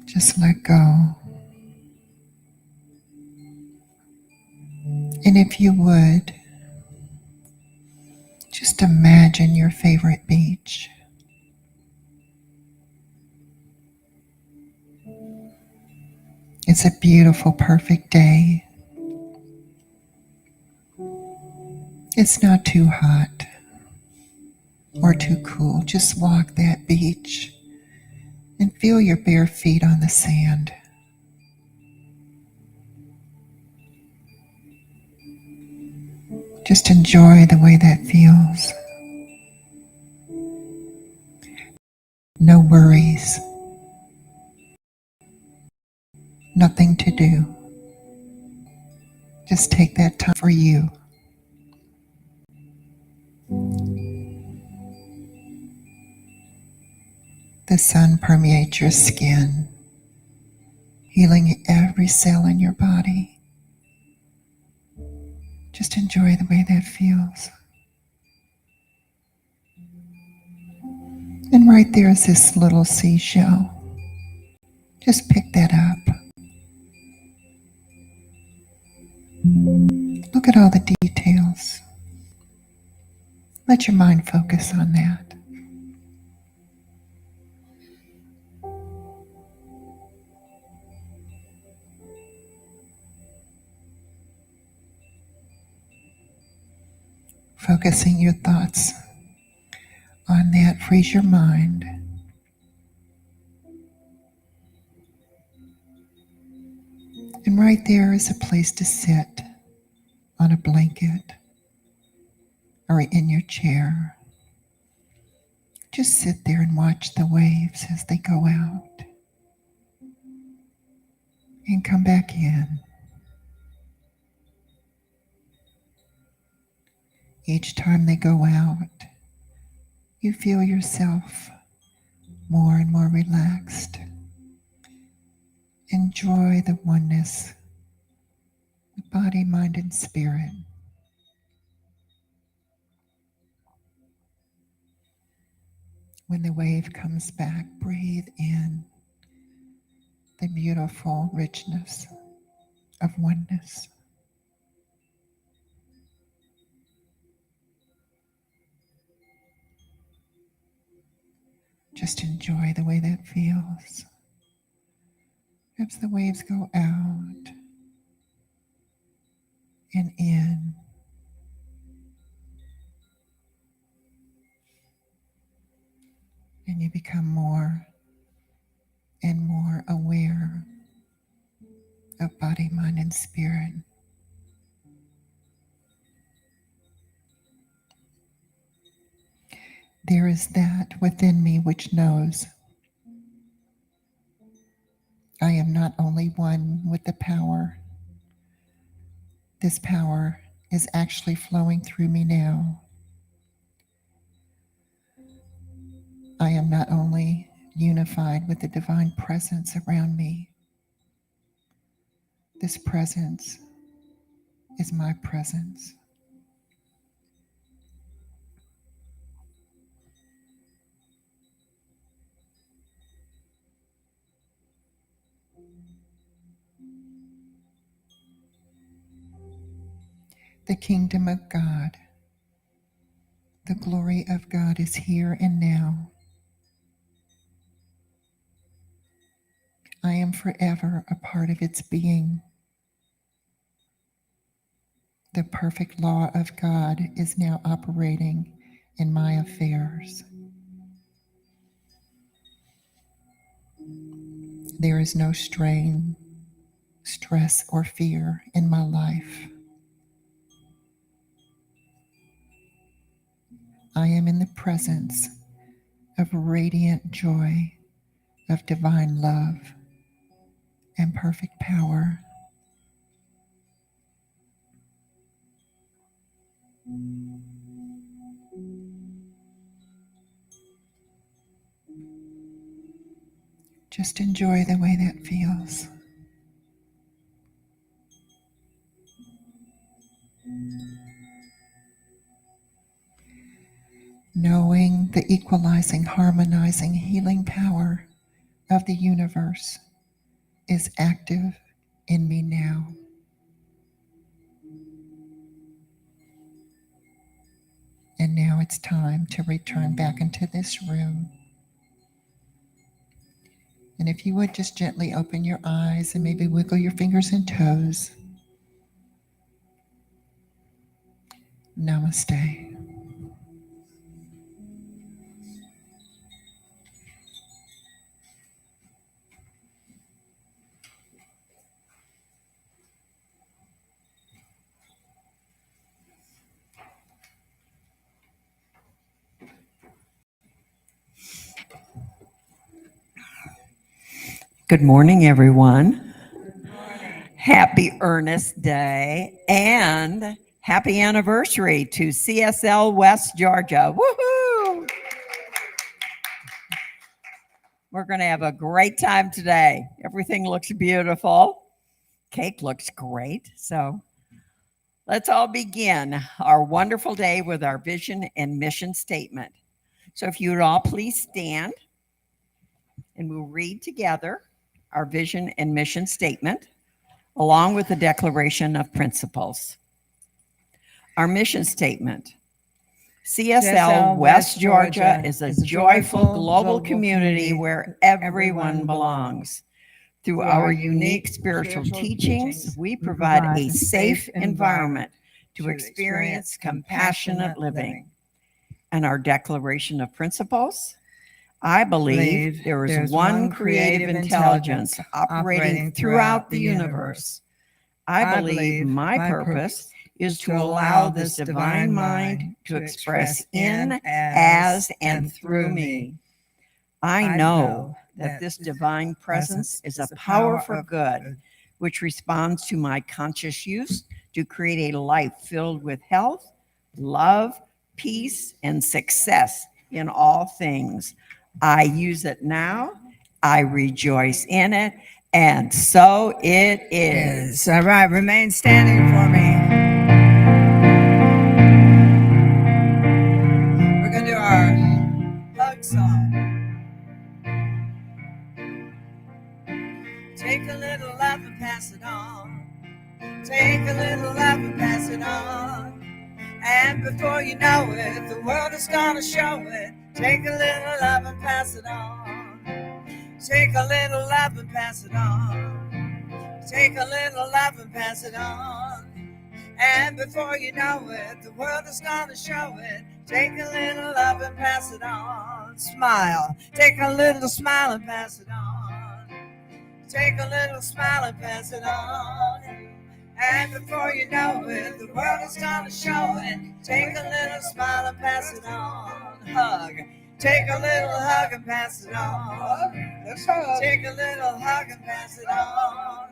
Just let go. And if you would, just imagine your favorite beach. It's a beautiful, perfect day. It's not too hot or too cool. Just walk that beach and feel your bare feet on the sand. Just enjoy the way that feels. No worries. Nothing to do. Just take that time for you. The sun permeates your skin, healing every cell in your body. Just enjoy the way that feels. And right there is this little seashell. Just pick that up. Look at all the details. Let your mind focus on that. Focusing your thoughts on that frees your mind. And right there is a place to sit on a blanket or in your chair. Just sit there and watch the waves as they go out and come back in. Each time they go out, you feel yourself more and more relaxed. Enjoy the oneness, the body, mind, and spirit. When the wave comes back, breathe in the beautiful richness of oneness. Just enjoy the way that feels. As the waves go out and in, and you become more and more aware of body, mind, and spirit. There is that within me which knows I am not only one with the power. This power is actually flowing through me now. I am not only unified with the divine presence around me. This presence is my presence. The kingdom of God, the glory of God is here and now. I am forever a part of its being. The perfect law of God is now operating in my affairs. There is no strain, stress, or fear in my life. I am in the presence of radiant joy, of divine love and perfect power. Just enjoy the way that feels. knowing the equalizing, harmonizing, healing power of the universe is active in me now. And now it's time to return back into this room. And if you would just gently open your eyes and maybe wiggle your fingers and toes. Namaste. Good morning, everyone. Good morning. Happy Earnest Day and happy anniversary to CSL West Georgia. Woohoo! We're going to have a great time today. Everything looks beautiful. Cake looks great. So let's all begin our wonderful day with our vision and mission statement. So if you would all please stand and we'll read together our vision and mission statement, along with the Declaration of Principles. Our mission statement. CSL West Georgia is a joyful global community where everyone belongs. Through our unique spiritual teachings, we provide a safe environment to experience compassionate living. And our Declaration of Principles. I believe there is one creative intelligence operating throughout the universe. I believe my purpose is to allow this divine mind to express in, as, and through me. I know that this divine presence is a power for good, which responds to my conscious use to create a life filled with health, love, peace, and success in all things. I use it now, I rejoice in it, and so it is. All right, remain standing for me. We're going to do our hug song. Take a little love and pass it on. Take a little love and pass it on. And before you know it, the world is gonna show it. Take a little love and pass it on. Take a little love and pass it on. Take a little love and pass it on. And before you know it, the world is gonna show it. Take a little love and pass it on. Smile. Take a little smile and pass it on. Take a little smile and pass it on. And before you know it, the world is gonna show it. Take a little smile and pass it on. Hug. Take a little hug and pass it on. Let's hug. Take a little hug and pass it on.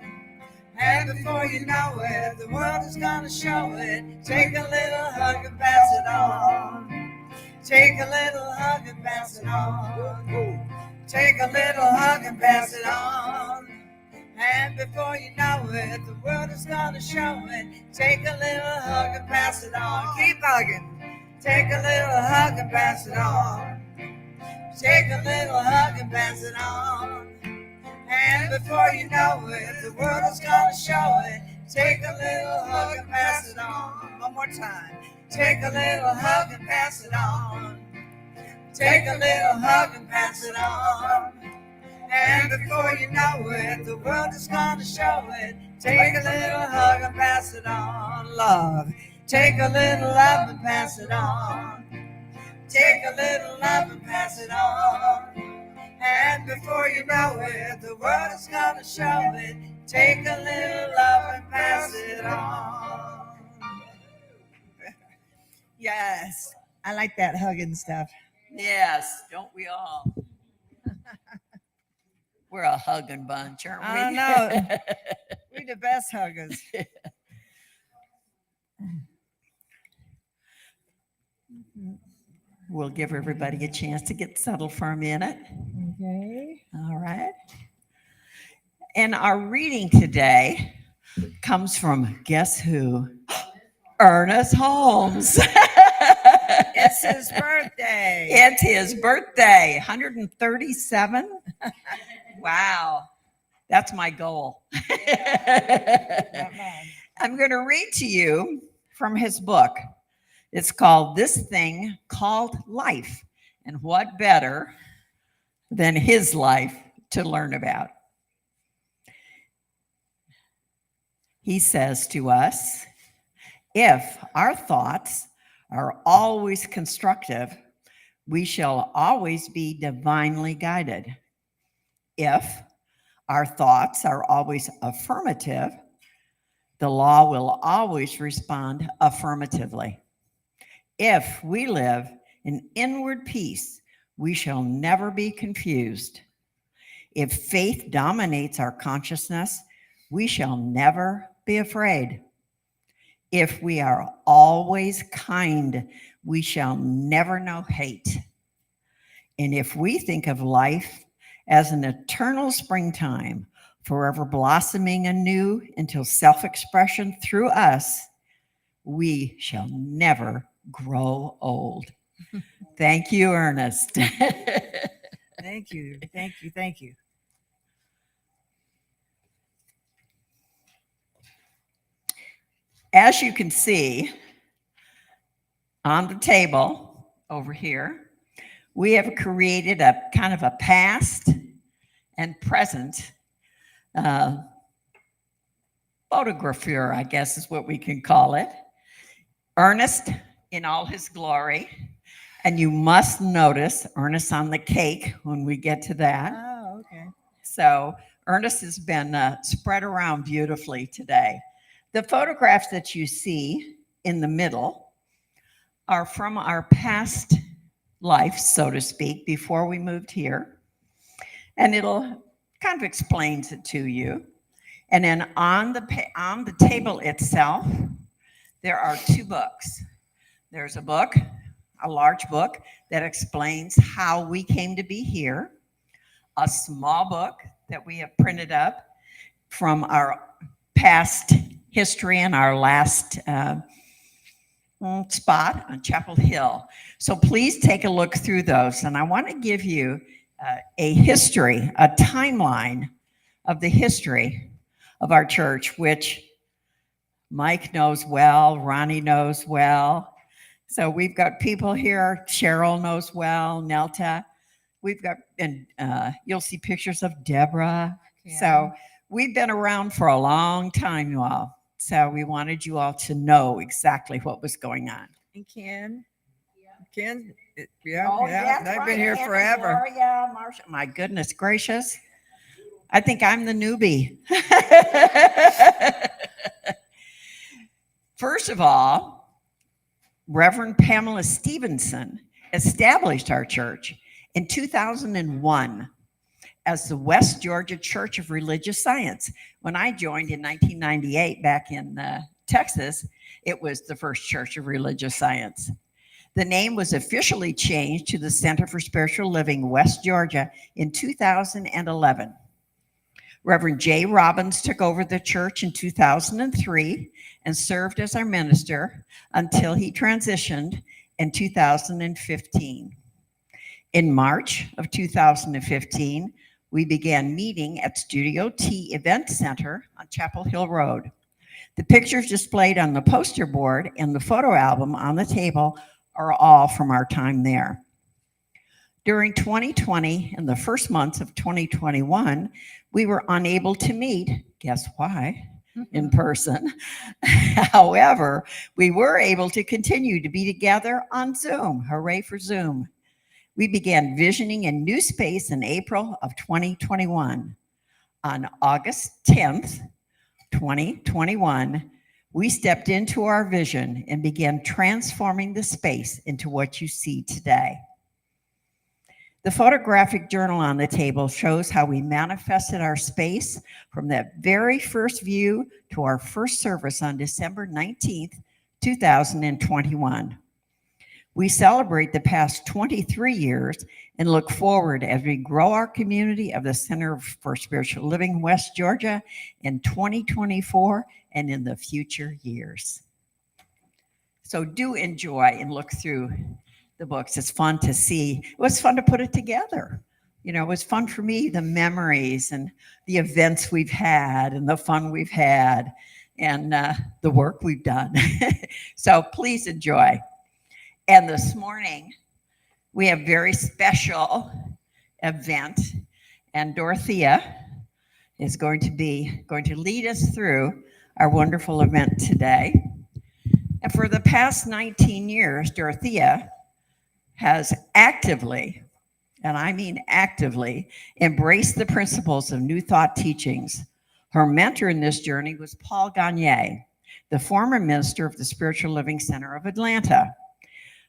And before you know it, the world is gonna show it. Take a little hug and pass it on. Take a little hug and pass it on. Take a little hug and pass it on. And before you know it, the world is gonna show it. Take a little hug and pass it on. Keep hugging. Take a little hug and pass it on. Take a little hug and pass it on. And before you know it, the world is gonna show it. Take a little hug and pass it on. One more time. Take a little hug and pass it on. Take a little hug and pass it on. And before you know it, the world is gonna show it. Take a little hug and pass it on. Love. Take a little love and pass it on. Take a little love and pass it on. And before you know it, the world is gonna show it. Take a little love and pass it on. Yes, I like that hugging stuff. Yes, don't we all? We're a hugging bunch, aren't we? I know. We're the best huggers. We'll give everybody a chance to get settled for a minute. Okay. All right. And our reading today comes from, guess who? Ernest Holmes. Isn't It's his birthday. It's his birthday, 137. Wow, that's my goal. Not bad. I'm going to read to you from his book. It's called This Thing Called Life. And what better than his life to learn about? He says to us, if our thoughts are always constructive, we shall always be divinely guided. If our thoughts are always affirmative, the law will always respond affirmatively. If we live in inward peace, we shall never be confused. If faith dominates our consciousness, we shall never be afraid. If we are always kind, we shall never know hate. And if we think of life as an eternal springtime, forever blossoming anew until self-expression through us, we shall never grow old. Thank you, Ernest. Thank you. Thank you. Thank you. As you can see on the table over here, we have created a kind of a past and present photographer, I guess is what we can call it. Ernest in all his glory. And you must notice Ernest on the cake when we get to that. Oh, okay. So Ernest has been spread around beautifully today. The photographs that you see in the middle are from our past life, so to speak, before we moved here. And it'll kind of explains it to you. And then on the table itself, there are two books. There's a book, a large book that explains how we came to be here, a small book that we have printed up from our past history and our last spot on Chapel Hill. So please take a look through those. And I want to give you a history, a timeline of the history of our church, which Mike knows well, Ronnie knows well. So we've got people here, Cheryl knows well, Nelta. We've got, and you'll see pictures of Deborah. Yeah. So we've been around for a long time, you all. So we wanted you all to know exactly what was going on. And Ken. Ken, yeah, Oh, yeah. that's They've right, been here Ken and forever. Gloria, Marsha. My goodness gracious. I think I'm the newbie. First of all, Reverend Pamela Stevenson established our church in 2001 as the West Georgia Church of Religious Science. When I joined in 1998 back in Texas, it was the first Church of Religious Science. The name was officially changed to the Center for Spiritual Living West Georgia in 2011. Reverend Jay Robbins took over the church in 2003 and served as our minister until he transitioned in 2015. In March of 2015, we began meeting at Studio T Event Center on Chapel Hill Road. The pictures displayed on the poster board and the photo album on the table are all from our time there. During 2020 and the first months of 2021, we were unable to meet, guess why, in person. However, we were able to continue to be together on Zoom. Hooray for Zoom. We began visioning a new space in April of 2021. On August 10th, 2021, we stepped into our vision and began transforming the space into what you see today. The photographic journal on the table shows how we manifested our space from that very first view to our first service on December 19th, 2021. We celebrate the past 23 years and look forward as we grow our community of the Center for Spiritual Living West Georgia in 2024 and in the future years. So do enjoy and look through the books. It's fun to see. It was fun to put it together. You know, it was fun for me, the memories and the events we've had and the fun we've had and the work we've done. So please enjoy. And this morning, we have a very special event, and Dorothea is going to lead us through our wonderful event today. And for the past 19 years, Dorothea has actively, and I mean actively, embraced the principles of New Thought teachings. Her mentor in this journey was Paul Gagne, the former minister of the Spiritual Living Center of Atlanta.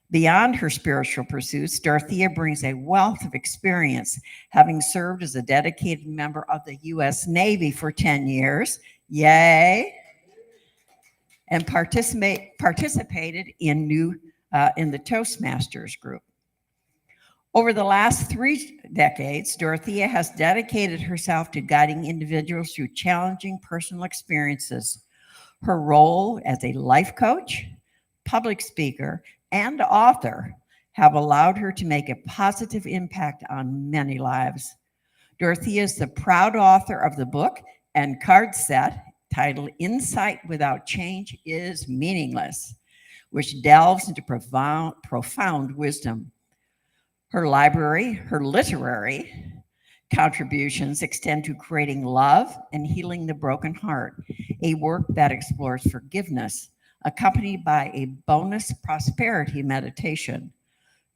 Beyond her spiritual pursuits, Dorothea brings a wealth of experience, having served as a dedicated member of the U.S. Navy for 10 years, yay, and participated in the Toastmasters group. Over the last 3 decades, Dorothea has dedicated herself to guiding individuals through challenging personal experiences. Her role as a life coach, public speaker, and author have allowed her to make a positive impact on many lives. Dorothea is the proud author of the book and card set titled Insight Without Change is Meaningless, which delves into profound wisdom. Her literary contributions extend to creating love and healing the broken heart, a work that explores forgiveness, accompanied by a bonus prosperity meditation.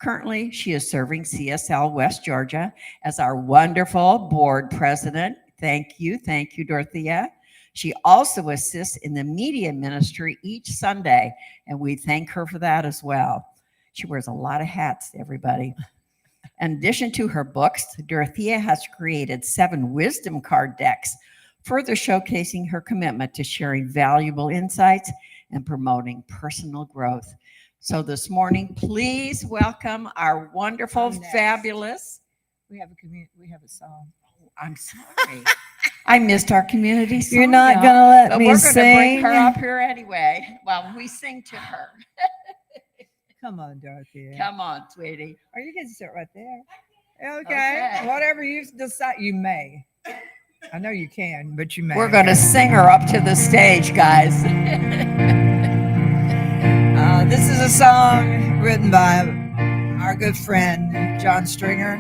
Currently, she is serving CSL West Georgia as our wonderful board president. Thank you, Dorothea. She also assists in the media ministry each Sunday, and we thank her for that as well. She wears a lot of hats, everybody. In addition to her books, Dorothea has created 7 wisdom card decks, further showcasing her commitment to sharing valuable insights and promoting personal growth. So this morning, please welcome our wonderful, fabulous. We have a song. Oh, I'm sorry. I missed our community song. You're not y'all. gonna let But me we're sing. going to bring her up here anyway while we sing to her. Come on, Dorothea. Come on, sweetie. Or you can sit right there. Okay. Okay. Whatever you decide, you may. I know you can, but you may. We're going to sing her up to the stage, guys. This is a song written by our good friend, John Stringer.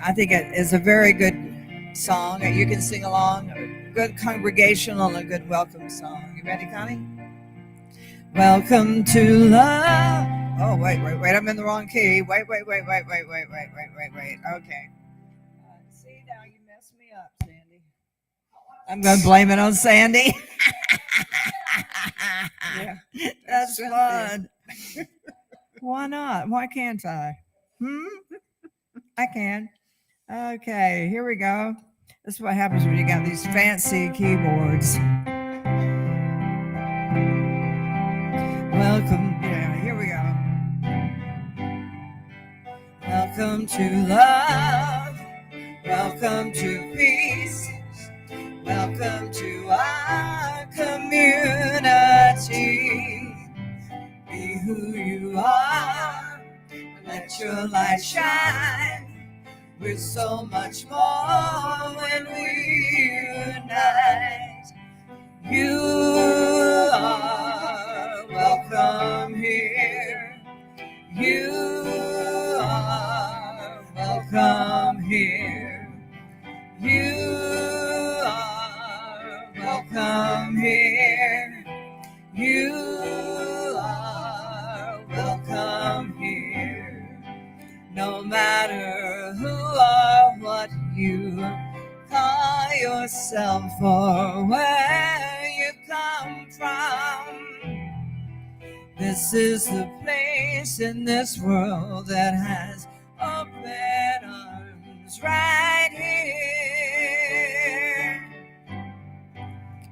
I think it is a very good song. You can sing along. A good congregational and a good welcome song. You ready, Connie? Welcome to love. Oh, wait. I'm in the wrong key. Wait. Okay. See, now you messed me up, Sandy. I'm going to blame it on Sandy. Yeah, that's fun. Why not? Why can't I? I can. Okay, here we go. This is what happens when you got these fancy keyboards. Welcome. Yeah, here we go. Welcome to love. Welcome to peace. Welcome to our community. Be who you are. Let your light shine. We're so much more when we unite. You are welcome here. You are welcome here. You are welcome here. You are welcome here. No matter who or what you call yourself or where you come from, this is the place in this world that has open arms right here.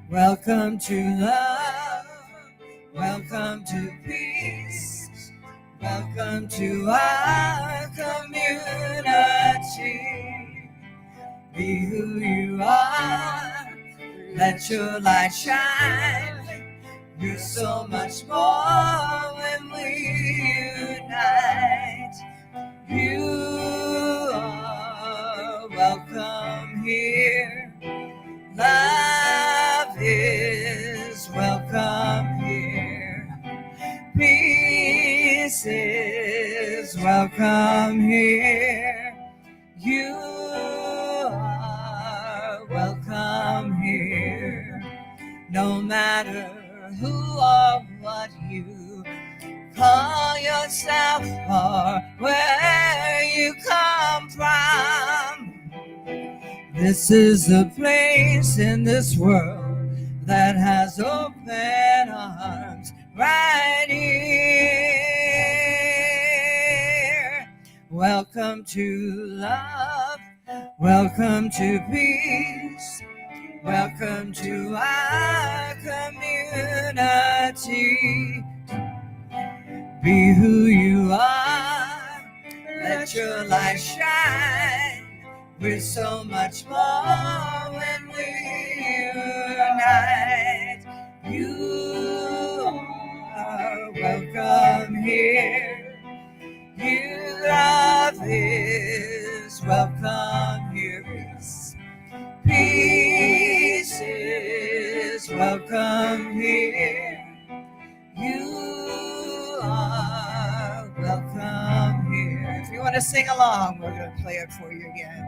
Welcome to love. Welcome to peace. Welcome to our community. Be who you are. Let your light shine. You're so much more when we is welcome here. You are welcome here. No matter who or what you call yourself or where you come from, this is a place in this world that has open arms right here. Welcome to love, welcome to peace, welcome to our community. Be who you are, let your light shine. We're so much more when we unite. You are welcome here. You love is welcome here. Peace is welcome here. You are welcome here. If you want to sing along, we're going to play it for you again.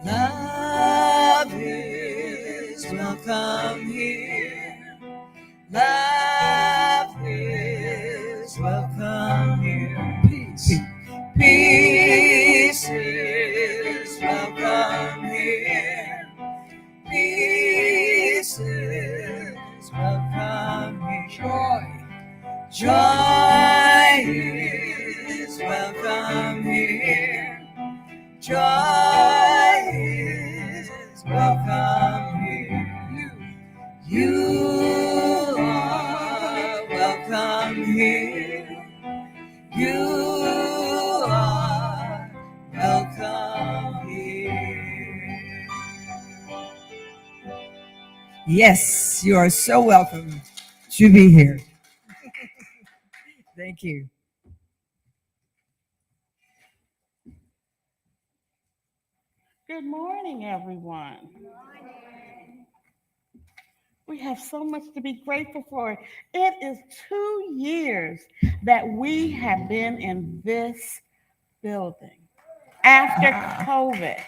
Love is welcome here. Love is welcome here. Peace is welcome here. Peace is welcome here. Joy is welcome here. Joy is welcome here. You are welcome here. You are welcome here. Yes, you are so welcome to be here. Thank you. Good morning, everyone. We have so much to be grateful for. It is 2 years that we have been in this building after COVID.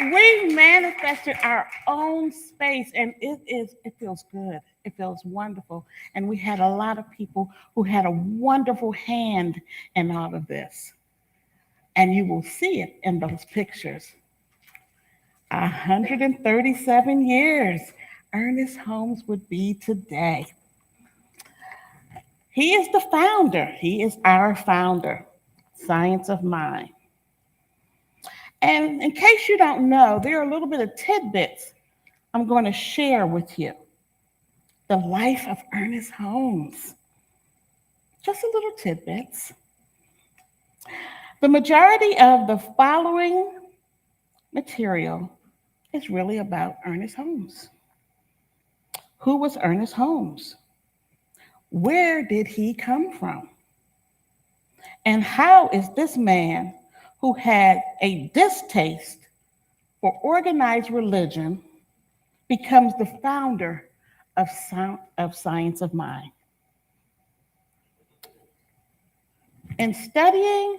We manifested our own space, and it feels good. It feels wonderful. And we had a lot of people who had a wonderful hand in all of this. And you will see it in those pictures. 137 years Ernest Holmes would be today. He is the founder. He is our founder, Science of Mind. And in case you don't know, there are a little bit of tidbits I'm going to share with you. The life of Ernest Holmes. Just a little tidbits. The majority of the following material is really about Ernest Holmes. Who was Ernest Holmes? Where did he come from? And how is this man who had a distaste for organized religion becomes the founder of Science of Mind? In studying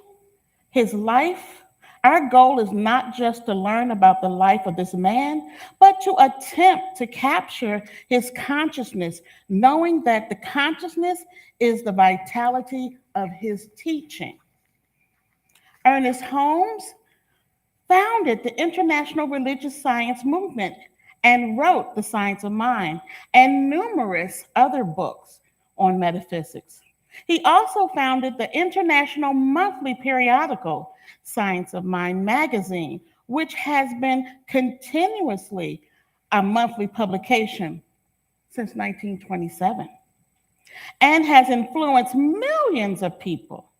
his life, our goal is not just to learn about the life of this man, but to attempt to capture his consciousness, knowing that the consciousness is the vitality of his teaching. Ernest Holmes founded the International Religious Science Movement and wrote The Science of Mind and numerous other books on metaphysics. He also founded the international monthly periodical Science of Mind magazine, which has been continuously a monthly publication since 1927 and has influenced millions of people.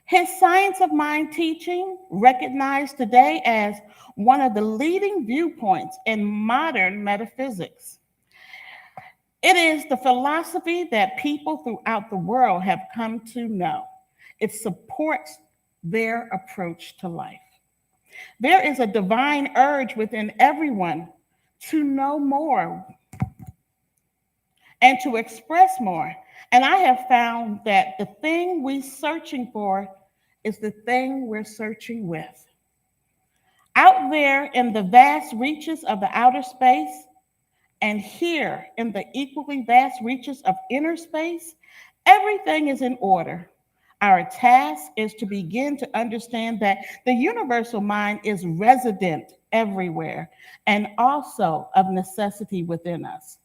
His Science of Mind teaching, recognized today as one of the leading viewpoints in modern metaphysics. It is the philosophy that people throughout the world have come to know. It supports their approach to life. There is a divine urge within everyone to know more and to express more. And I have found that the thing we're searching for is the thing we're searching with. Out there in the vast reaches of the outer space, and here in the equally vast reaches of inner space, everything is in order. Our task is to begin to understand that the universal mind is resident everywhere and also of necessity within us.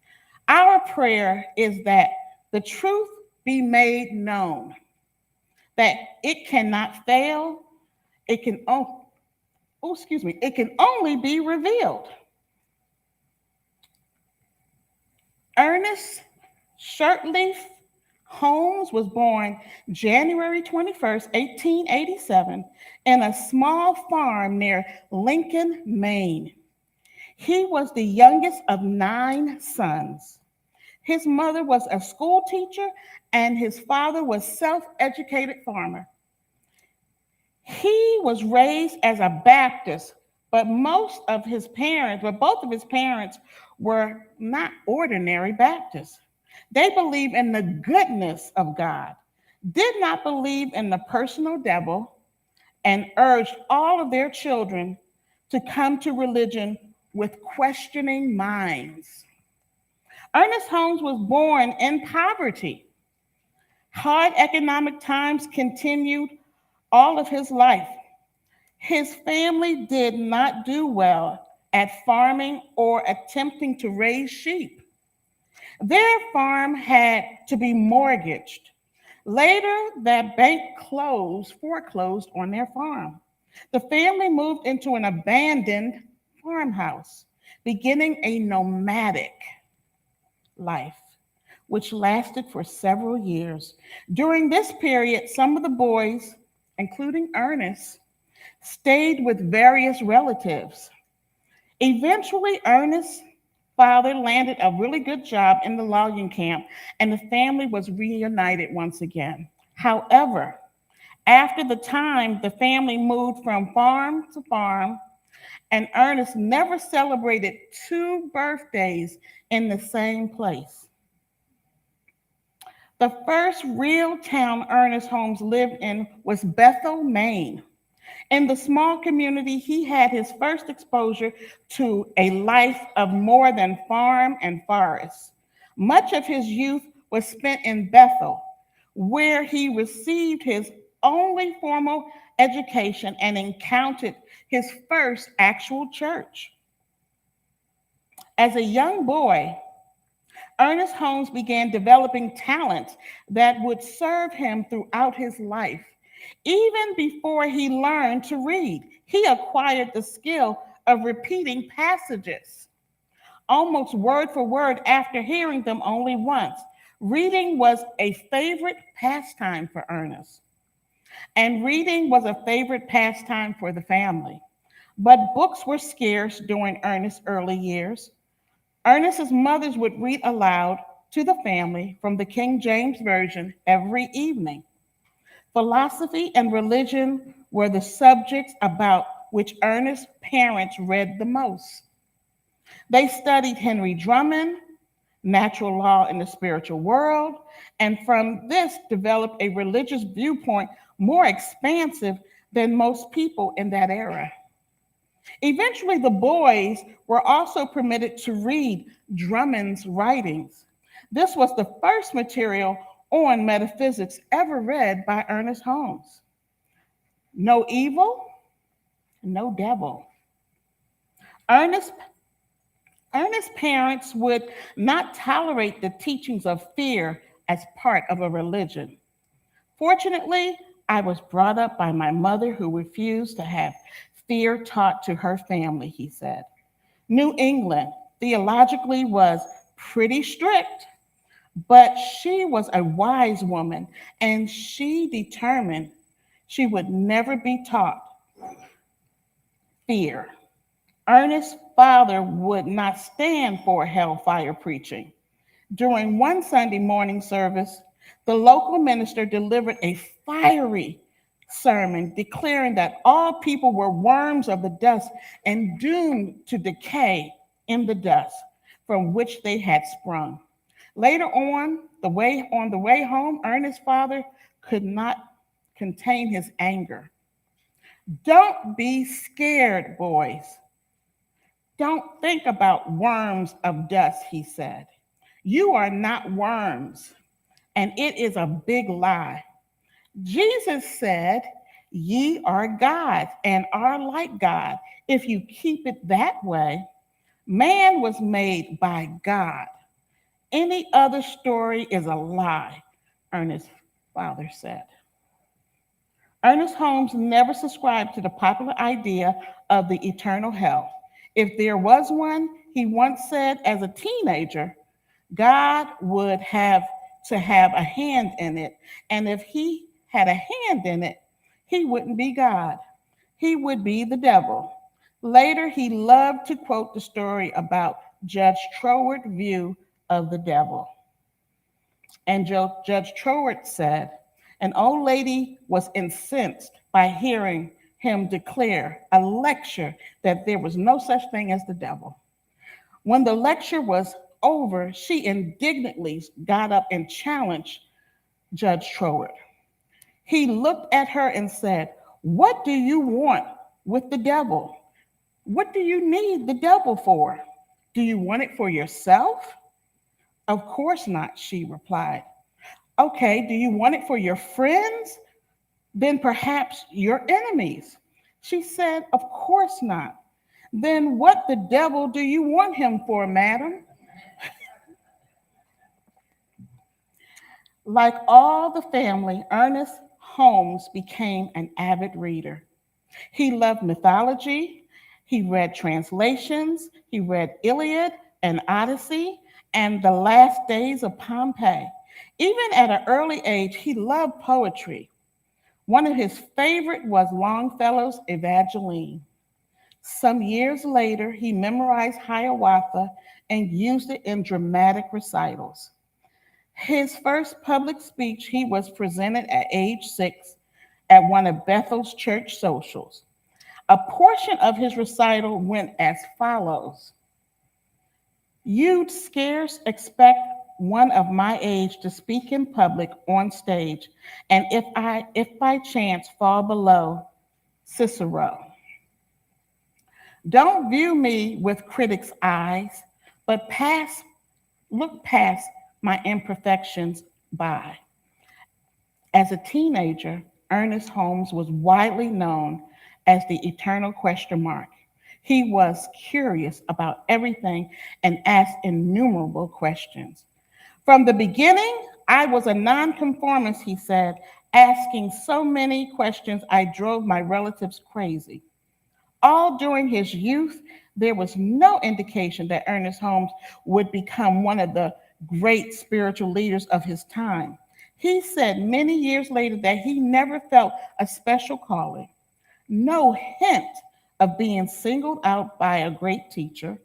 Our prayer is that the truth be made known, that it cannot fail, it can it can only be revealed. Ernest Shirtleaf Holmes was born January 21st, 1887, in a small farm near Lincoln, Maine. He was the youngest of 9 sons. His mother was a school teacher and his father was a self-educated farmer. He was raised as a Baptist, but both of his parents were not ordinary Baptists. They believed in the goodness of God, did not believe in the personal devil, and urged all of their children to come to religion with questioning minds. Ernest Holmes was born in poverty. Hard economic times continued all of his life. His family did not do well at farming or attempting to raise sheep. Their farm had to be mortgaged. Later, that bank foreclosed on their farm. The family moved into an abandoned farmhouse, beginning a nomadic life, which lasted for several years. During this period, some of the boys, including Ernest, stayed with various relatives. Eventually, Ernest's father landed a really good job in the logging camp, and the family was reunited once again. However, after the time, the family moved from farm to farm, and Ernest never celebrated 2 birthdays in the same place. The first real town Ernest Holmes lived in was Bethel, Maine. In the small community, he had his first exposure to a life of more than farm and forest. Much of his youth was spent in Bethel, where he received his only formal education and encountered his first actual church. As a young boy, Ernest Holmes began developing talents that would serve him throughout his life. Even before he learned to read, he acquired the skill of repeating passages, almost word for word after hearing them only once. Reading was a favorite pastime for Ernest, and reading was a favorite pastime for the family. But books were scarce during Ernest's early years. Ernest's mothers would read aloud to the family from the King James Version every evening. Philosophy and religion were the subjects about which Ernest's parents read the most. They studied Henry Drummond, natural law in the spiritual world, and from this developed a religious viewpoint more expansive than most people in that era. Eventually, the boys were also permitted to read Drummond's writings. This was the first material on metaphysics ever read by Ernest Holmes. No evil, no devil. Ernest's parents would not tolerate the teachings of fear as part of a religion. Fortunately, I was brought up by my mother, who refused to have fear taught to her family, he said. New England theologically was pretty strict, but she was a wise woman, and she determined she would never be taught fear. Ernest's father would not stand for hellfire preaching. During one Sunday morning service, the local minister delivered a fiery sermon declaring that all people were worms of the dust and doomed to decay in the dust from which they had sprung. Later on the way home, Ernest's father could not contain his anger. Don't be scared, boys. Don't think about worms of dust, he said. You are not worms, and it is a big lie. Jesus said, ye are gods and are like God. If you keep it that way, man was made by God. Any other story is a lie, Ernest's father said. Ernest Holmes never subscribed to the popular idea of the eternal hell. If there was one, he once said as a teenager, God would have to have a hand in it. And if he had a hand in it, he wouldn't be God. He would be the devil. Later, he loved to quote the story about Judge Trowart's view of the devil. And Judge Troward said, an old lady was incensed by hearing him declare a lecture that there was no such thing as the devil. When the lecture was over, she indignantly got up and challenged Judge Troward. He looked at her and said, what do you want with the devil? What do you need the devil for? Do you want it for yourself? Of course not, she replied. Okay, do you want it for your friends? Then perhaps your enemies. She said, of course not. Then what the devil do you want him for, madam? Like all the family, Ernest Holmes became an avid reader. He loved mythology. He read translations. He read Iliad and Odyssey and the last days of Pompeii. Even at an early age, he loved poetry. One of his favorite was Longfellow's Evangeline. Some years later, he memorized Hiawatha and used it in dramatic recitals. His first public speech, he was presented at age 6 at one of Bethel's church socials. A portion of his recital went as follows. You'd scarce expect one of my age to speak in public on stage, and if by chance fall below Cicero. Don't view me with critics' eyes, but look past my imperfections by. As a teenager, Ernest Holmes was widely known as the eternal question mark. He was curious about everything and asked innumerable questions. From the beginning, I was a nonconformist, he said, asking so many questions I drove my relatives crazy. All during his youth, there was no indication that Ernest Holmes would become one of the great spiritual leaders of his time. He said many years later that he never felt a special calling, no hint of being singled out by a great teacher.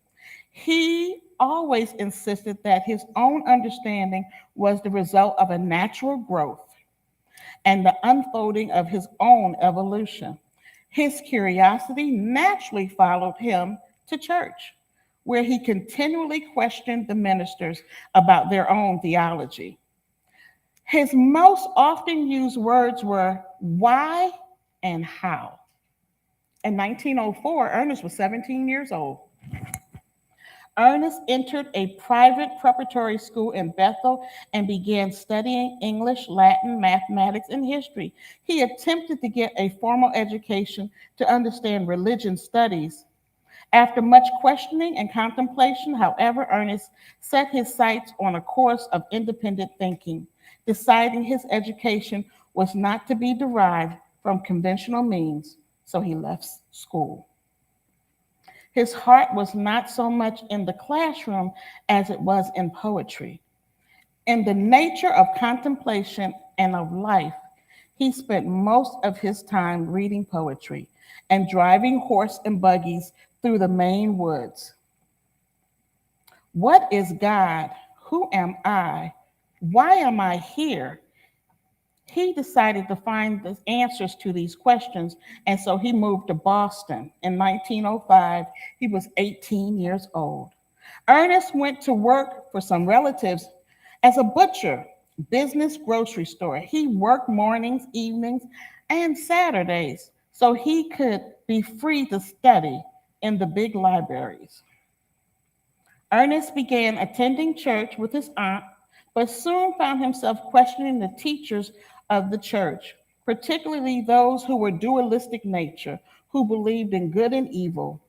He always insisted that his own understanding was the result of a natural growth and the unfolding of his own evolution. His curiosity naturally followed him to church, where he continually questioned the ministers about their own theology. His most often used words were why and how. In 1904, Ernest was 17 years old. Ernest entered a private preparatory school in Bethel and began studying English, Latin, mathematics, and history. He attempted to get a formal education to understand religion studies. After much questioning and contemplation, however, Ernest set his sights on a course of independent thinking, deciding his education was not to be derived from conventional means, so he left school. His heart was not so much in the classroom as it was in poetry. In the nature of contemplation and of life, he spent most of his time reading poetry and driving horse and buggies through the Maine woods. What is God? Who am I? Why am I here? He decided to find the answers to these questions, and so he moved to Boston. In 1905, he was 18 years old. Ernest went to work for some relatives As a butcher, business grocery store, he worked mornings, evenings, and Saturdays so he could be free to study in the big libraries. Ernest began attending church with his aunt, but soon found himself questioning the teachers of the church, particularly those who were dualistic nature, who believed in good and evil.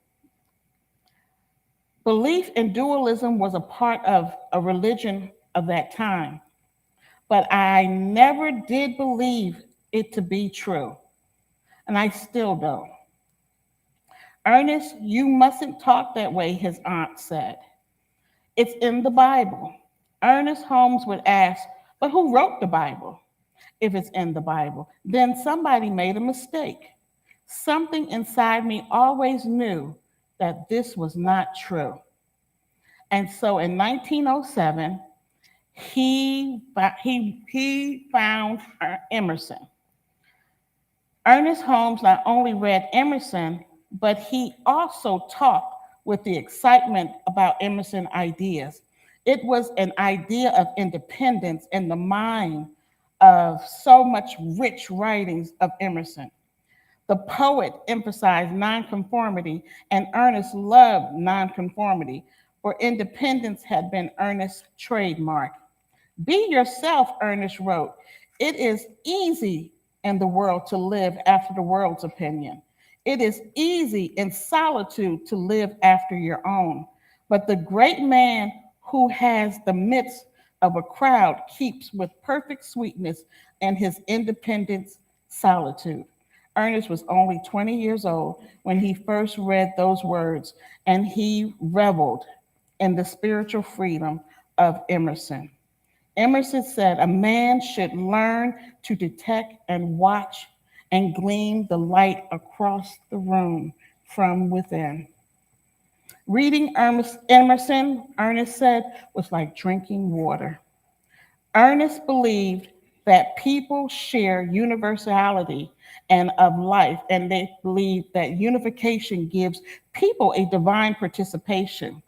Belief in dualism was a part of a religion of that time, but I never did believe it to be true, and I still don't. Ernest, you mustn't talk that way, his aunt said. It's in the Bible. Ernest Holmes would ask, but who wrote the Bible? If it's in the Bible, then somebody made a mistake. Something inside me always knew that this was not true. And so in 1907, he found Emerson. Ernest Holmes not only read Emerson, but he also talked with the excitement about Emerson ideas. It was an idea of independence in the mind of so much rich writings of Emerson. The poet emphasized nonconformity, and Ernest loved nonconformity, for independence had been Ernest's trademark. Be yourself, Ernest wrote. It is easy in the world to live after the world's opinion. It is easy in solitude to live after your own. But the great man who has the midst of a crowd keeps with perfect sweetness and his independence solitude. Ernest was only 20 years old when he first read those words, and he reveled in the spiritual freedom of Emerson. Emerson said, a man should learn to detect and watch and glean the light across the room from within. Reading Emerson, Ernest said, was like drinking water. Ernest believed that people share universality and of life, and they believe that unification gives people a divine participation.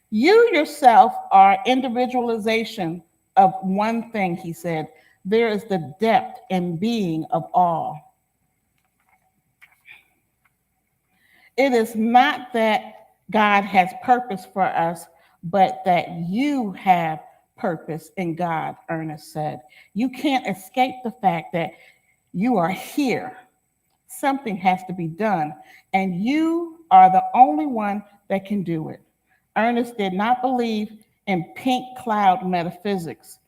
You yourself are individualization of one thing, he said. There is the depth and being of all. It is not that God has purpose for us, but that you have purpose in God, Ernest said. You can't escape the fact that you are here. Something has to be done, and you are the only one that can do it. Ernest did not believe in pink cloud metaphysics.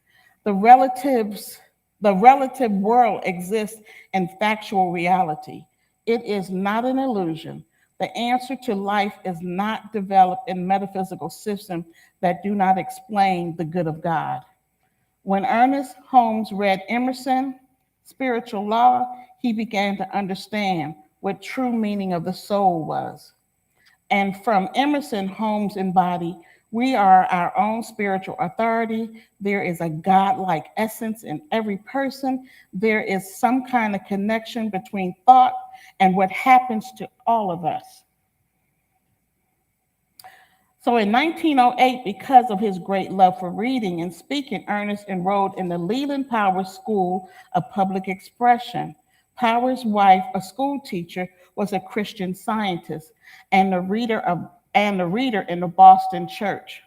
The relative world exists in factual reality. It is not an illusion. The answer to life is not developed in metaphysical systems that do not explain the good of God. When Ernest Holmes read Emerson, Spiritual Law, he began to understand what true meaning of the soul was. And from Emerson, Holmes embodied, we are our own spiritual authority. There is a God-like essence in every person. There is some kind of connection between thought and what happens to all of us. So in 1908, because of his great love for reading and speaking, Ernest enrolled in the Leland Powers School of Public Expression. Powers' wife, a school teacher, was a Christian Scientist and the reader in the Boston church.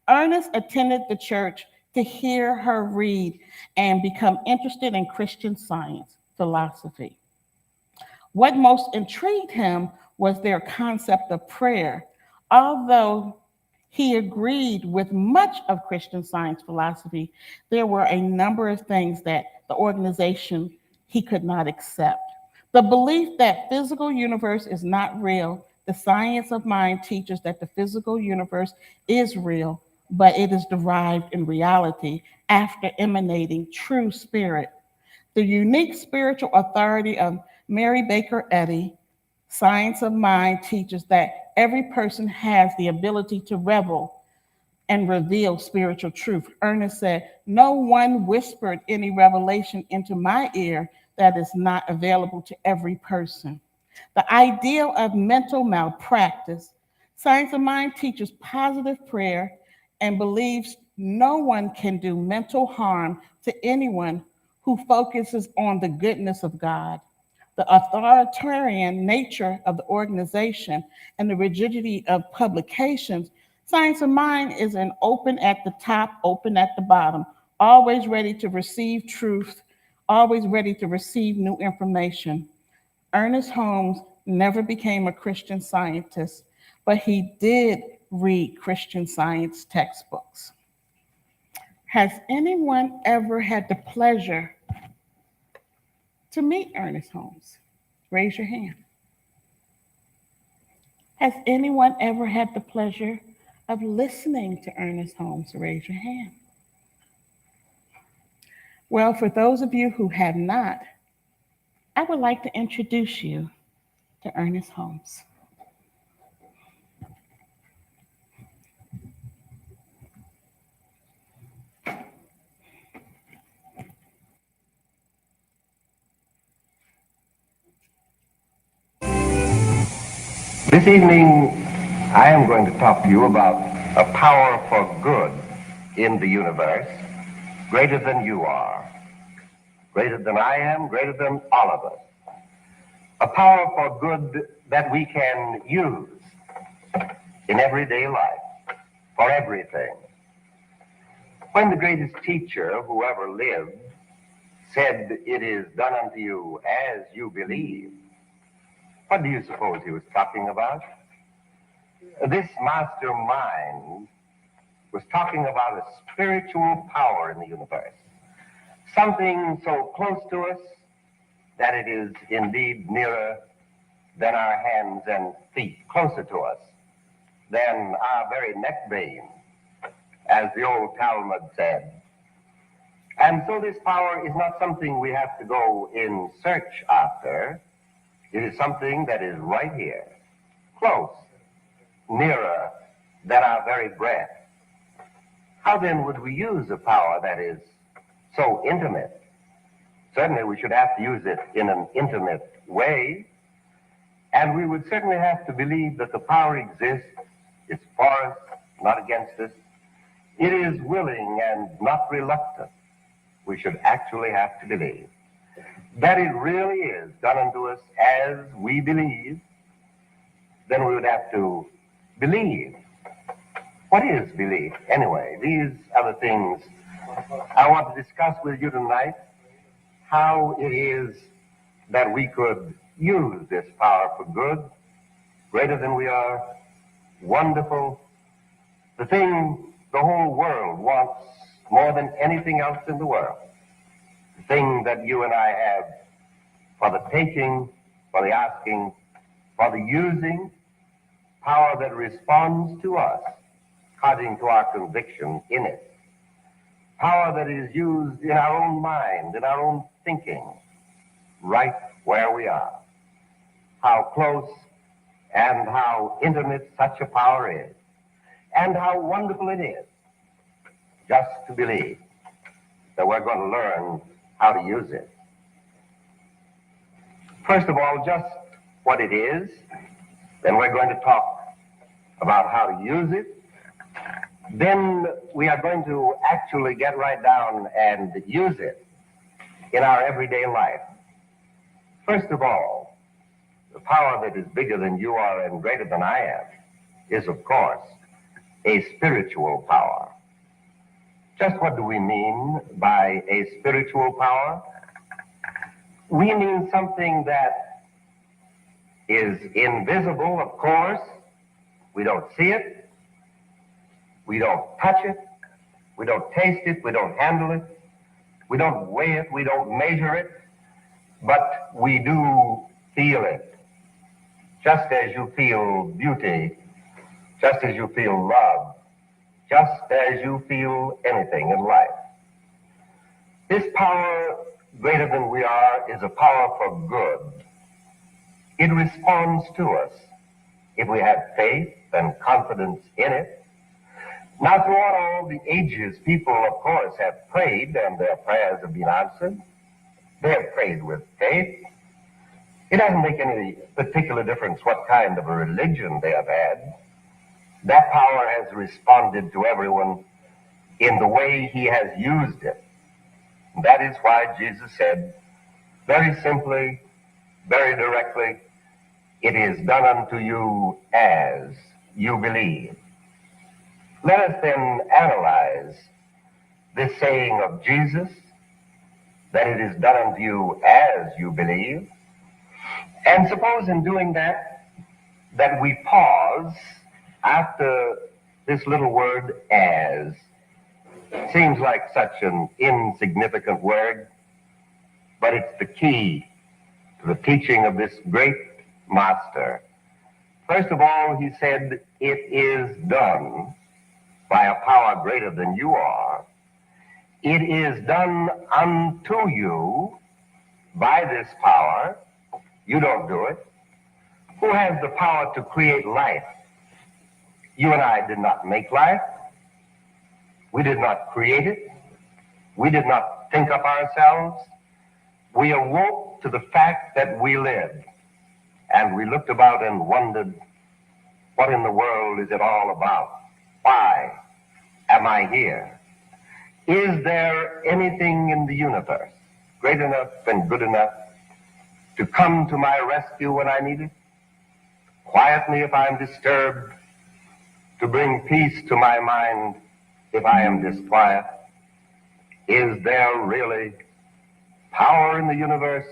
Ernest attended the church to hear her read and become interested in Christian Science, philosophy. What most intrigued him was their concept of prayer. Although he agreed with much of Christian Science philosophy, there were a number of things that the organization he could not accept. The belief that physical universe is not real. The science of mind teaches that the physical universe is real, but it is derived in reality after emanating true spirit. The unique spiritual authority of Mary Baker Eddy, Science of Mind, teaches that every person has the ability to revel and reveal spiritual truth. Ernest said, no one whispered any revelation into my ear that is not available to every person. The ideal of mental malpractice. Science of Mind teaches positive prayer and believes No one can do mental harm to anyone who focuses on the goodness of God. The authoritarian nature of the organization and the rigidity of publications, Science of Mind is an open at the top, open at the bottom, always ready to receive truth, always ready to receive new information. Ernest Holmes never became a Christian Scientist, but he did read Christian Science textbooks. Has anyone ever had the pleasure to meet Ernest Holmes? Raise your hand. Has anyone ever had the pleasure of listening to Ernest Holmes? Raise your hand. Well, for those of you who have not, I would like to introduce you to Ernest Holmes. This evening, I am going to talk to you about a power for good in the universe, greater than you are, greater than I am, greater than all of us. A power for good that we can use in everyday life, for everything. When the greatest teacher who ever lived said, "It is done unto you as you believe," what do you suppose he was talking about? This mastermind was talking about a spiritual power in the universe, something so close to us that it is indeed nearer than our hands and feet, closer to us than our very neck vein, as the old Talmud said. And so this power is not something we have to go in search after. It is something that is right here, close, nearer than our very breath. How then would we use a power that is so intimate? Certainly we should have to use it in an intimate way, and we would certainly have to believe that the power exists, it's for us, not against us. It is willing and not reluctant. We should actually have to believe that it really is done unto us as we believe. Then we would have to believe. What is belief, anyway? These are the things I want to discuss with you tonight, how it is that we could use this power for good, greater than we are, wonderful, the thing the whole world wants more than anything else in the world, the thing that you and I have for the taking, for the asking, for the using, power that responds to us, according to our conviction in it. Power that is used in our own mind, in our own thinking, right where we are. How close and how intimate such a power is, and how wonderful it is just to believe that we're going to learn how to use it. First of all, just what it is, then we're going to talk about how to use it. Then we are going to actually get right down and use it in our everyday life. First of all, the power that is bigger than you are and greater than I am is, of course, a spiritual power. Just what do we mean by a spiritual power? We mean something that is invisible, of course. We don't see it. We don't touch it. We don't taste it. We don't handle it. We don't weigh it. We don't measure it. But we do feel it. Just as you feel beauty, just as you feel love, just as you feel anything in life. This power, greater than we are, is a power for good. It responds to us if we have faith and confidence in it. Now, throughout all the ages, people, of course, have prayed, and their prayers have been answered. They have prayed with faith. It doesn't make any particular difference what kind of a religion they have had. That power has responded to everyone in the way he has used it. And that is why Jesus said, very simply, very directly, it is done unto you as you believe. Let us then analyze this saying of Jesus, that it is done unto you as you believe. And suppose in doing that we pause after this little word as. Seems like such an insignificant word, but it's the key to the teaching of this great master. First of all, he said, it is done by a power greater than you are. It is done unto you by this power. You don't do it. Who has the power to create life? You and I did not make life. We did not create it. We did not think up ourselves. We awoke to the fact that we lived. And we looked about and wondered, what in the world is it all about? Why am I here? Is there anything in the universe great enough and good enough to come to my rescue when I need it? Quiet me if I'm disturbed, to bring peace to my mind if I am disquiet. Is there really power in the universe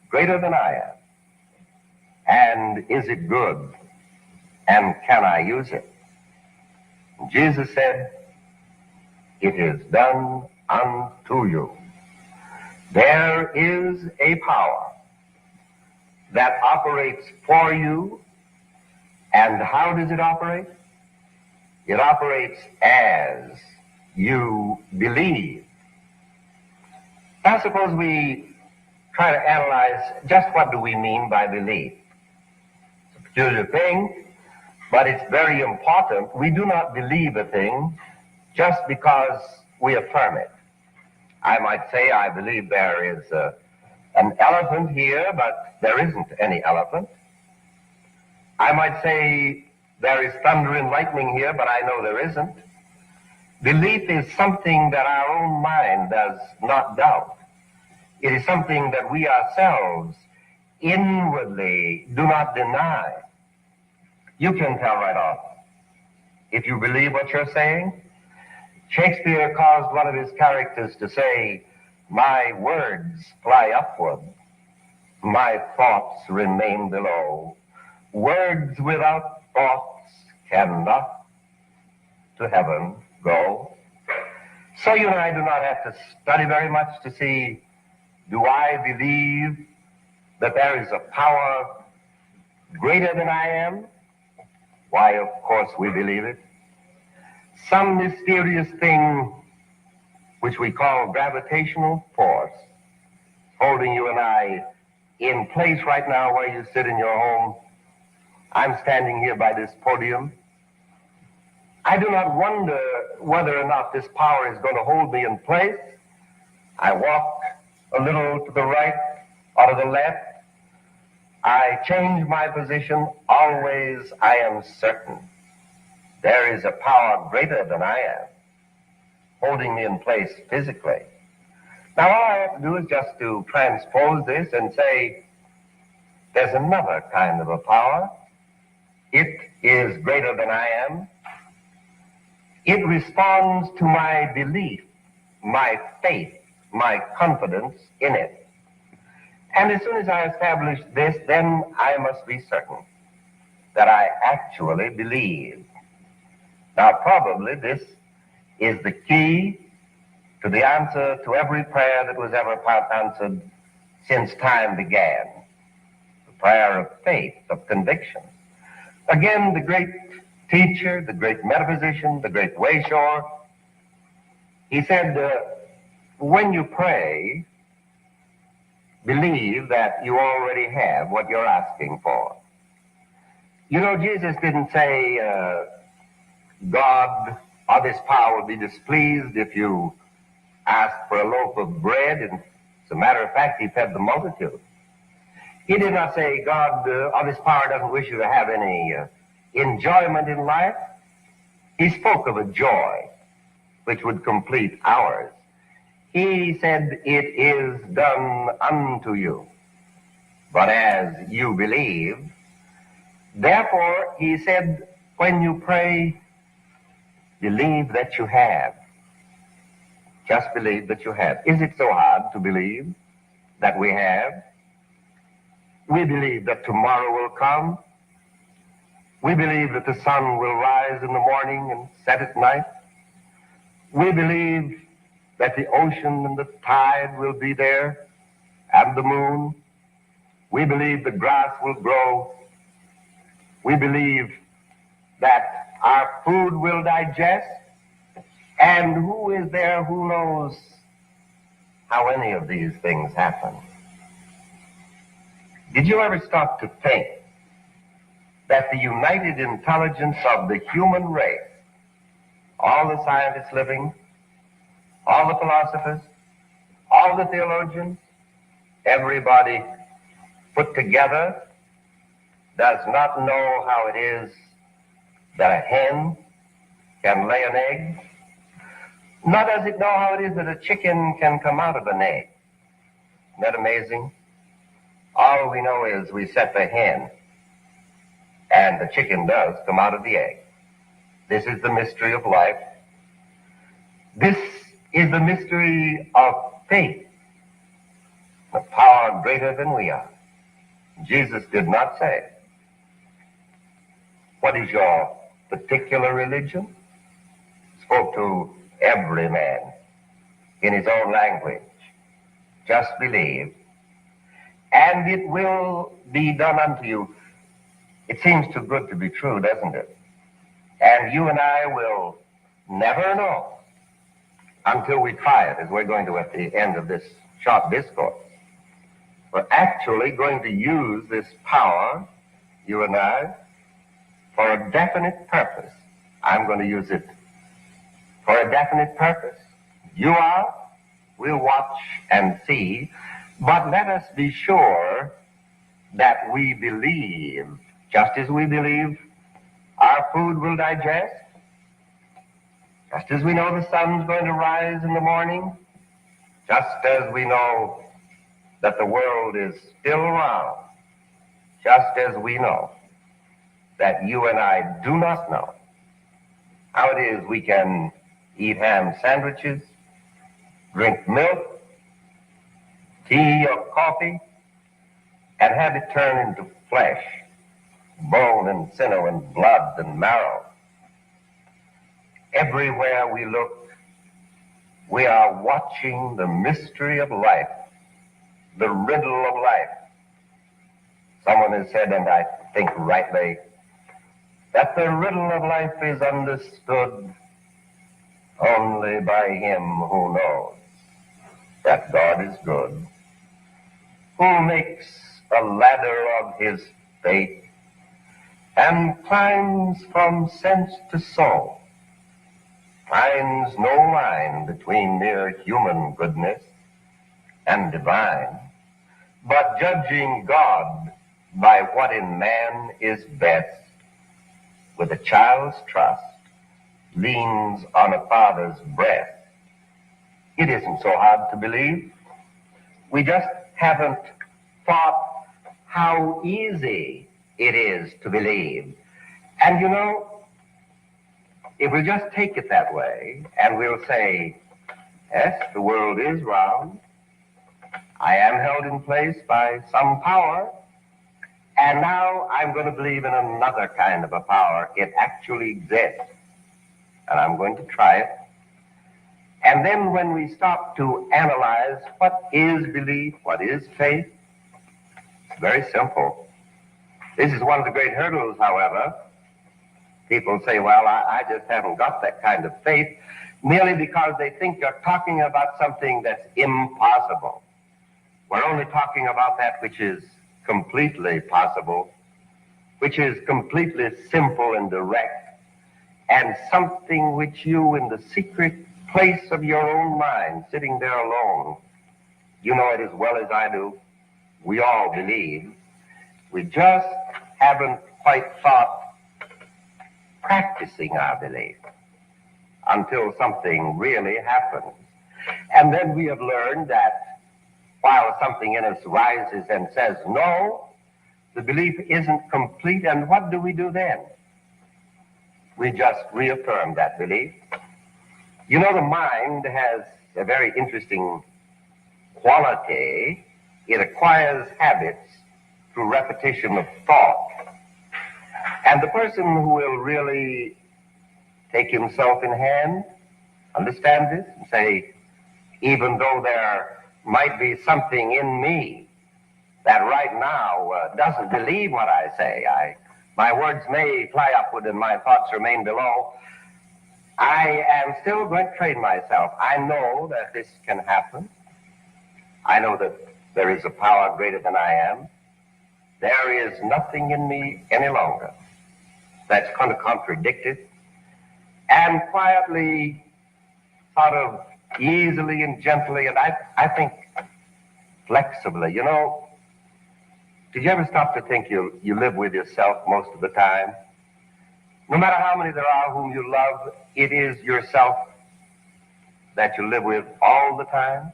greater than I am? And is it good? And can I use it? And Jesus said, it is done unto you. There is a power that operates for you. And how does it operate? It operates as you believe. Now suppose we try to analyze just what do we mean by belief. It's a peculiar thing, but it's very important. We do not believe a thing just because we affirm it. I might say I believe there is an elephant here, but there isn't any elephant. I might say there is thunder and lightning here, but I know there isn't. Belief is something that our own mind does not doubt. It is something that we ourselves inwardly do not deny. You can tell right off if you believe what you're saying. Shakespeare caused one of his characters to say, my words fly upward, my thoughts remain below. Words without thoughts cannot to heaven go. So you and I do not have to study very much to see, do I believe that there is a power greater than I am? Why, of course we believe it. Some mysterious thing which we call gravitational force holding you and I in place right now where you sit in your home. I'm standing here by this podium. I do not wonder whether or not this power is going to hold me in place. I walk a little to the right or to the left. I change my position. Always I am certain there is a power greater than I am holding me in place physically. Now all I have to do is just to transpose this and say there's another kind of a power. It is greater than I am. It responds to my belief, my faith, my confidence in it. And as soon as I establish this, then I must be certain that I actually believe. Now, probably this is the key to the answer to every prayer that was ever answered since time began. The prayer of faith, of conviction. Again, the great teacher, the great metaphysician, the great wayshower, he said, when you pray, believe that you already have what you're asking for. You know, Jesus didn't say, God or this power will be displeased if you ask for a loaf of bread. And as a matter of fact, he fed the multitude. He did not say, God or this power doesn't wish you to have any enjoyment in life. He spoke of a joy. which would complete ours. He said, "It is done unto you." But as you believe, therefore, he said, when you pray, believe that you have. Just believe that you have. Is it so hard to believe that we have? We believe that tomorrow will come. We believe that the sun will rise in the morning and set at night. We believe that the ocean and the tide will be there, and the moon. We believe the grass will grow. We believe that our food will digest. And who is there who knows how any of these things happen? Did you ever stop to think that the united intelligence of the human race, all the scientists living, all the philosophers, all the theologians, everybody put together, does not know how it is that a hen can lay an egg? Nor does it know how it is that a chicken can come out of an egg. Isn't that amazing? All we know is we set the hen, and the chicken does come out of the egg. This is the mystery of life. This is the mystery of faith, the power greater than we are. Jesus did not say, "What is your particular religion?" He spoke to every man in his own language. Just believe, and it will be done unto you. It seems too good to be true, doesn't it? And you and I will never know until we try it, as we're going to at the end of this short discourse. We're actually going to use this power, you and I, for a definite purpose. I'm going to use it for a definite purpose. You are. We'll watch and see. But let us be sure that we believe, just as we believe our food will digest, just as we know the sun's going to rise in the morning, just as we know that the world is still around, just as we know that you and I do not know how it is we can eat ham sandwiches, drink milk, tea or coffee, and have it turn into flesh, bone and sinew and blood and marrow. Everywhere we look, we are watching the mystery of life, the riddle of life. Someone has said, and I think rightly, that the riddle of life is understood only by him who knows that God is good, who makes a ladder of his faith and climbs from sense to soul, finds no line between mere human goodness and divine, but judging God by what in man is best, with a child's trust, leans on a father's breast. It isn't so hard to believe. We just haven't thought how easy it is to believe. And you know, if we just take it that way, and we'll say, yes, the world is round, I am held in place by some power, and now I'm going to believe in another kind of a power. It actually exists, and I'm going to try it. And then when we stop to analyze what is belief, what is faith, it's very simple. This is one of the great hurdles, however. People say, well, I just haven't got that kind of faith, merely because they think you're talking about something that's impossible. We're only talking about that which is completely possible, which is completely simple and direct, and something which you, in the secret place of your own mind, sitting there alone, you know it as well as I do. We all believe. We just haven't quite thought practicing our belief. until something really happens. And then we have learned that while something in us rises and says no, the belief isn't complete. And what do we do then? We just reaffirm that belief. You know, the mind has a very interesting quality. It acquires habits through repetition of thought. And the person who will really take himself in hand, understand this, and say, even though there might be something in me that right now doesn't believe what I say, my words may fly upward and my thoughts remain below, I am still going to train myself. I know that this can happen. I know that there is a power greater than I am. There is nothing in me any longer that's going to contradict it. And quietly, sort of easily and gently, and I think flexibly, you know, did you ever stop to think you live with yourself most of the time? No matter how many there are whom you love, it is yourself that you live with all the time.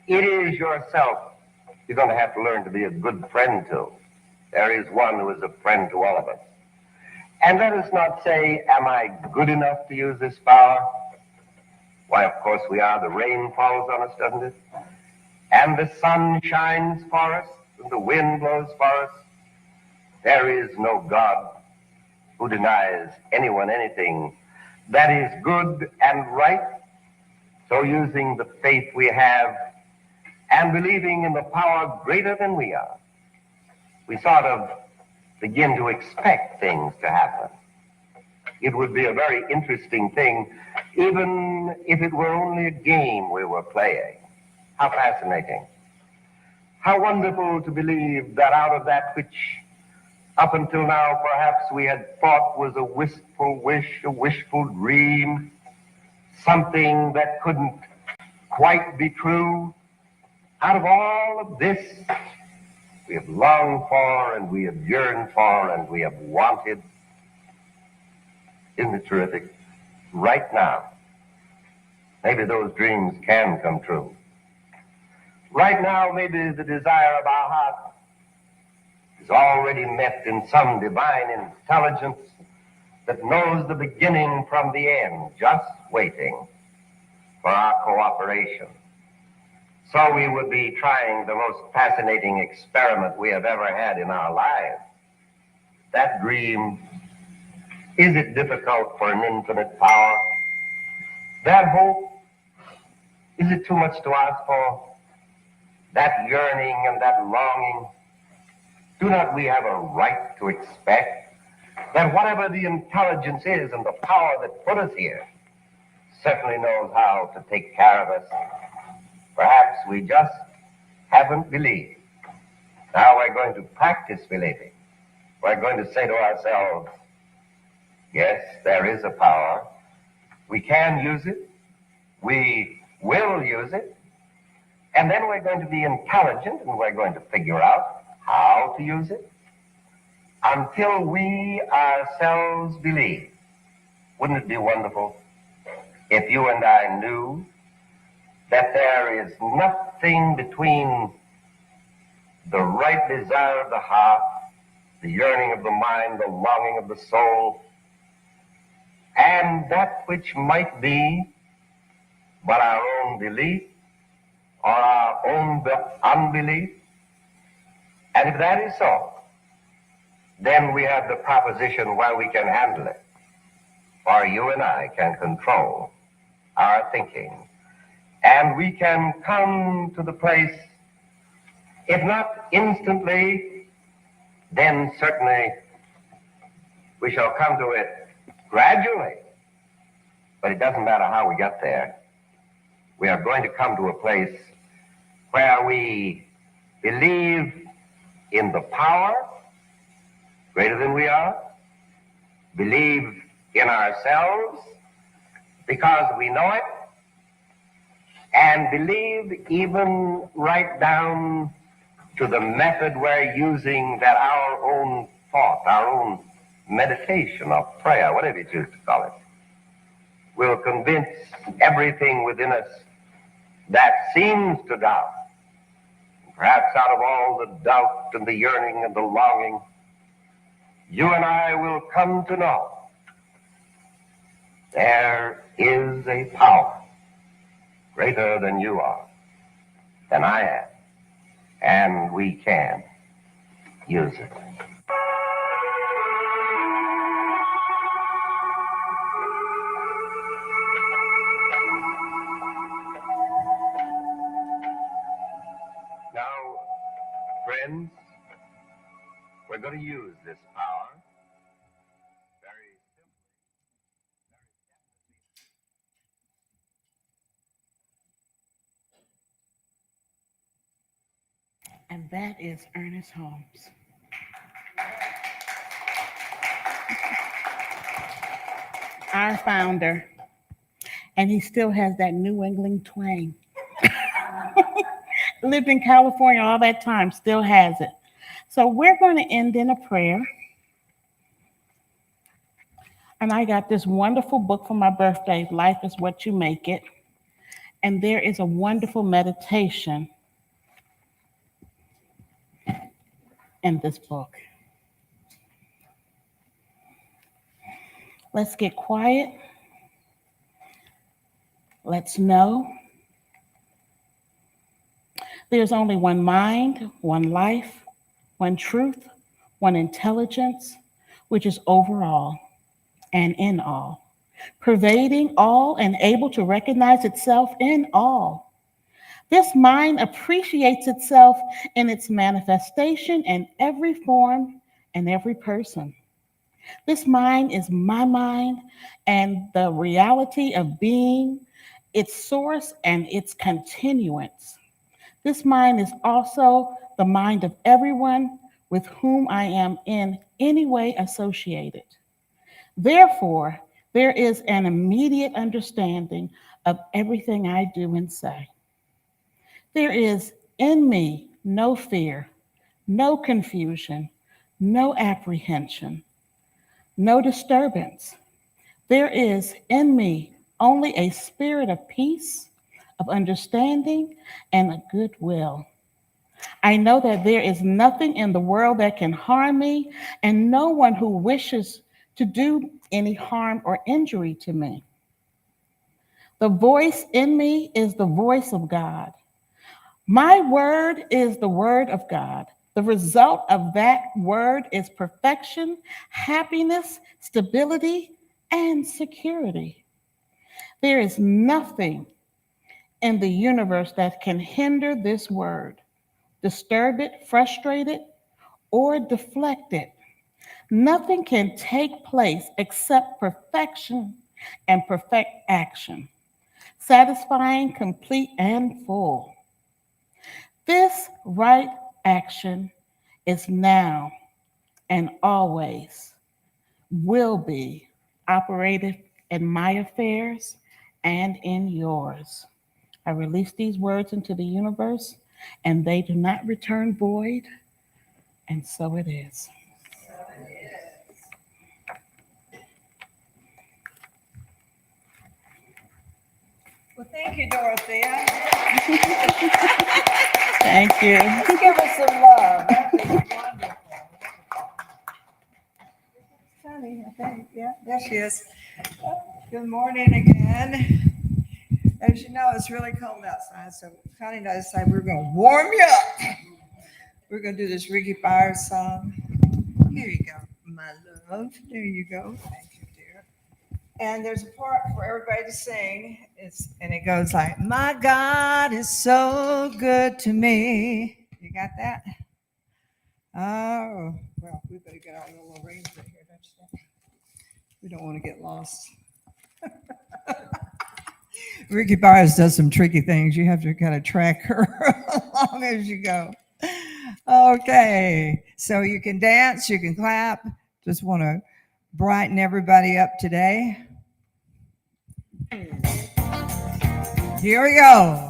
It is yourself you're going to have to learn to be a good friend to. There is one who is a friend to all of us. And let us not say, am I good enough to use this power? Why, of course we are. The rain falls on us, doesn't it? And the sun shines for us, and the wind blows for us. There is no God who denies anyone anything that is good and right. So using the faith we have and believing in the power greater than we are, we sort of begin to expect things to happen. It would be a very interesting thing, even if it were only a game we were playing. How fascinating. How wonderful to believe that out of that which up until now perhaps we had thought was a wistful wish, a wishful dream, something that couldn't quite be true, out of all of this we have longed for and we have yearned for and we have wanted. Isn't it terrific? Right now, maybe those dreams can come true. Right now, maybe the desire of our heart is already met in some divine intelligence that knows the beginning from the end, just waiting for our cooperation. So we would be trying the most fascinating experiment we have ever had in our lives. That dream, is it difficult for an infinite power? That hope, is it too much to ask for? That yearning and that longing, do not we have a right to expect that whatever the intelligence is and the power that put us here certainly knows how to take care of us? Perhaps we just haven't believed. Now we're going to practice believing. We're going to say to ourselves, yes, there is a power. We can use it. We will use it. And then we're going to be intelligent and we're going to figure out how to use it until we ourselves believe. Wouldn't it be wonderful if you and I knew that there is nothing between the right desire of the heart, the yearning of the mind, the longing of the soul, and that which might be but our own belief or our own unbelief? And if that is so, then we have the proposition where we can handle it. For you and I can control our thinking. And we can come to the place, if not instantly, then certainly we shall come to it gradually. But it doesn't matter how we get there. We are going to come to a place where we believe in the power greater than we are, believe in ourselves because we know it, and believe even right down to the method we're using, that our own thought, our own meditation or prayer, whatever you choose to call it, will convince everything within us that seems to doubt. Perhaps out of all the doubt and the yearning and the longing, you and I will come to know there is a power greater than you are, than I am, and we can use it. Now, friends, we're going to use this power very simply. And that is Ernest Holmes. Our founder. And he still has that New England twang. Lived in California all that time, still has it. So we're going to end in a prayer. And I got this wonderful book for my birthday, Life is What You Make It. And there is a wonderful meditation in this book. Let's get quiet. Let's know there's only one mind, one life, one truth, one intelligence, which is over all and in all, pervading all and able to recognize itself in all. This mind appreciates itself in its manifestation in every form and every person. This mind is my mind and the reality of being, its source and its continuance. This mind is also the mind of everyone with whom I am in any way associated. Therefore, there is an immediate understanding of everything I do and say. There is in me no fear, no confusion, no apprehension, no disturbance. There is in me only a spirit of peace, of understanding, and a goodwill. I know that there is nothing in the world that can harm me, and no one who wishes to do any harm or injury to me. The voice in me is the voice of God. My word is the word of God. The result of that word is perfection, happiness, stability, and security. There is nothing in the universe that can hinder this word, disturb it, frustrate it, or deflect it. Nothing can take place except perfection and perfect action, satisfying, complete, and full. This right action is now and always will be operated in my affairs and in yours. I release these words into the universe, and they do not return void, and so it is. Well, thank you, Dorothea. Thank you. Let's give us some love. That was wonderful. Connie, I think. Yeah, there she is. Good morning again. As you know, it's really cold outside, so Connie and I decided we were going to warm you up. We're going to do this Ricky Byers song. Here you go, my love. There you go. Thank you, dear. And there's a part for everybody to sing, and it goes like, my God is so good to me. You got that? Oh, well, we better get our little arrangement here, don't you think? We don't want to get lost. Ricky Byers does some tricky things. You have to kind of track her along as you go. Okay, so you can dance, you can clap. Just want to brighten everybody up today. Here we go.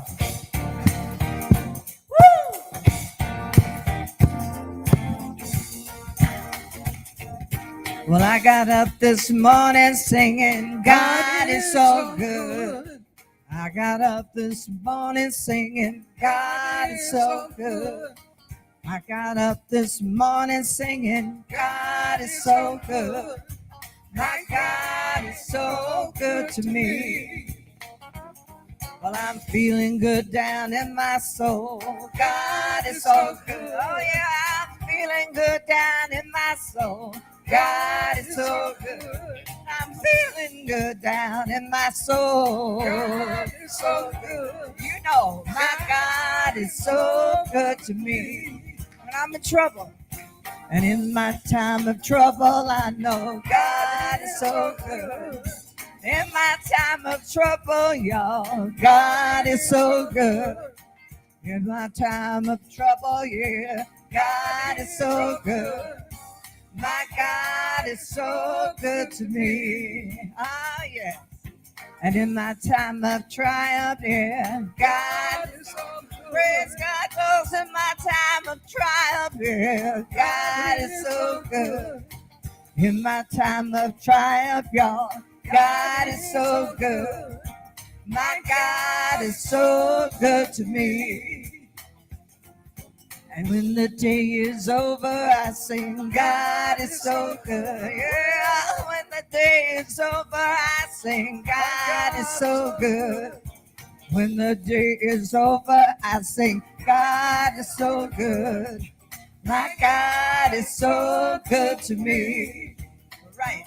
Well, I got up this morning singing, God is so good. I got up this morning singing, God is so good. I got up this morning singing, God is so good. My God is so good to me. Well, I'm feeling good down in my soul. God is so good. Oh, yeah, I'm feeling good down in my soul. God is so good. I'm feeling good down in my soul. God is so good. You know, my God is so good to me. When I'm in trouble, and in my time of trouble, I know God is so good. In my time of trouble, y'all, God is so good. In my time of trouble, yeah, God is so good. My God is so good to me. Ah, yeah. And in my time of triumph, yeah, God is so good. Praise God, close in my time of triumph, yeah, God is so good. In my time of triumph, y'all, God is so good. My God is so good to me. And when the day is over, I sing, God is so good. Yeah, when the day is over, I sing, God is so good. When the day is over, I sing, God is so good. My God is so good to me. Right.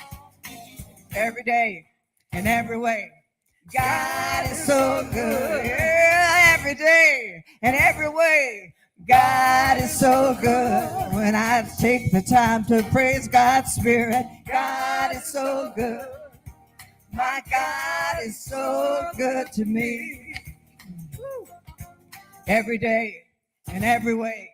Every day, in every way. God is so good. Yeah, every day, in every way. God is so good. When I take the time to praise God's Spirit, God is so good. My God is so good to me. Every day, in every way.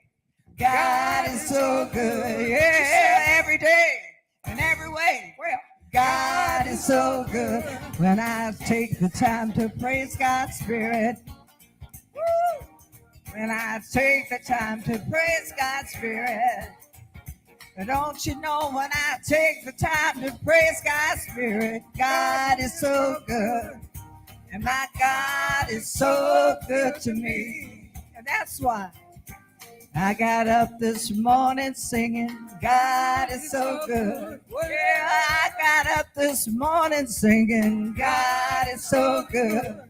God is so good. Yeah, every day, in every way. Well, God is so good. When I take the time to praise God's Spirit. Woo! When I take the time to praise God's Spirit. Don't you know when I take the time to praise God's Spirit, God is so good. And my God is so good to me. And that's why I got up this morning singing, God is so good. Yeah, I got up this morning singing, God is so good.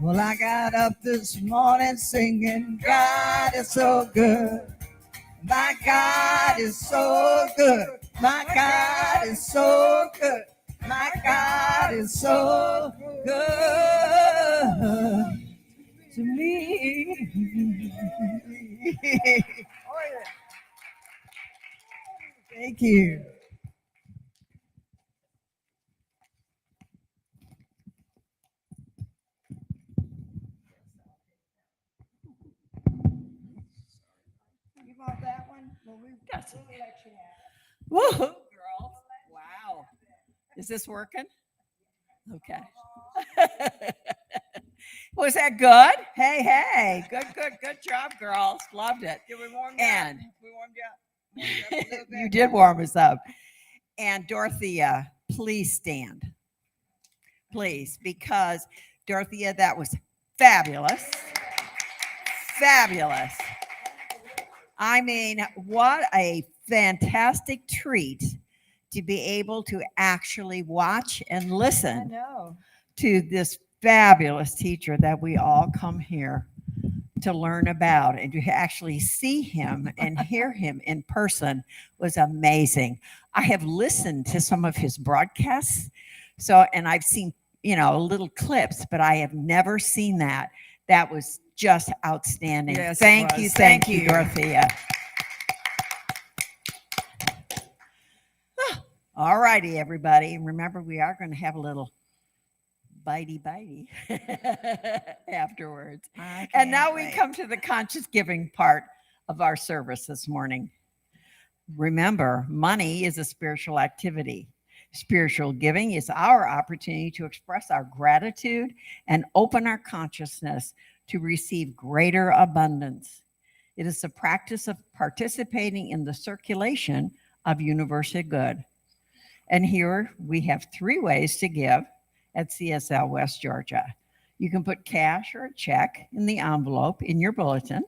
Well, I got up this morning singing, God is so good. My God is so good. My God is so good. My God is so good to me. Oh, yeah. Thank you. You want that one? Well, we'll let you have Woo, girls. Wow. Is this working? Okay. Was that good? Hey, hey. Good job, girls. Loved it. Did we warm you And up? We warmed you up. Warmed you up a little bit. you did warm us up. And Dorothea, please stand. Please, because Dorothea, that was fabulous. Fabulous. I mean, what a fantastic treat to be able to actually watch and I listen know. to this fabulous teacher that we all come here to learn about, and to actually see him and hear him in person was amazing. I have listened to some of his broadcasts, and I've seen, little clips, but I have never seen that. That was just outstanding. Yes, it Thank was. you, Thank thank you, you. Dorothea. All righty, everybody. Remember, we are going to have a little bitey afterwards. And now we come to the conscious giving part of our service this morning. Remember, money is a spiritual activity. Spiritual giving is our opportunity to express our gratitude and open our consciousness to receive greater abundance. It is the practice of participating in the circulation of universal good. And here we have 3 ways to give at CSL West Georgia. You can put cash or a check in the envelope in your bulletin.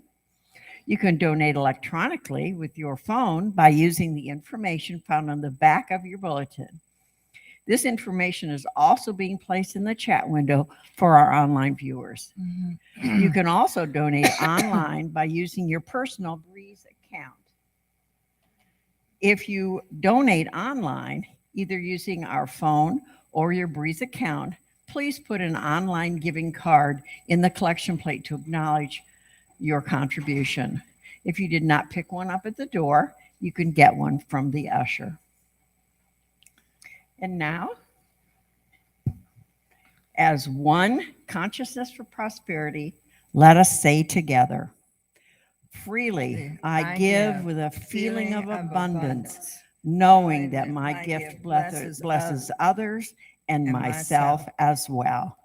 You can donate electronically with your phone by using the information found on the back of your bulletin. This information is also being placed in the chat window for our online viewers. You can also donate online by using your personal Breeze account. If you donate online, either using our phone or your Breeze account, please put an online giving card in the collection plate to acknowledge your contribution. If you did not pick one up at the door, you can get one from the usher. And now, as one consciousness for prosperity, let us say together, freely I give with a feeling of abundance, knowing that my gift blesses others and myself as well.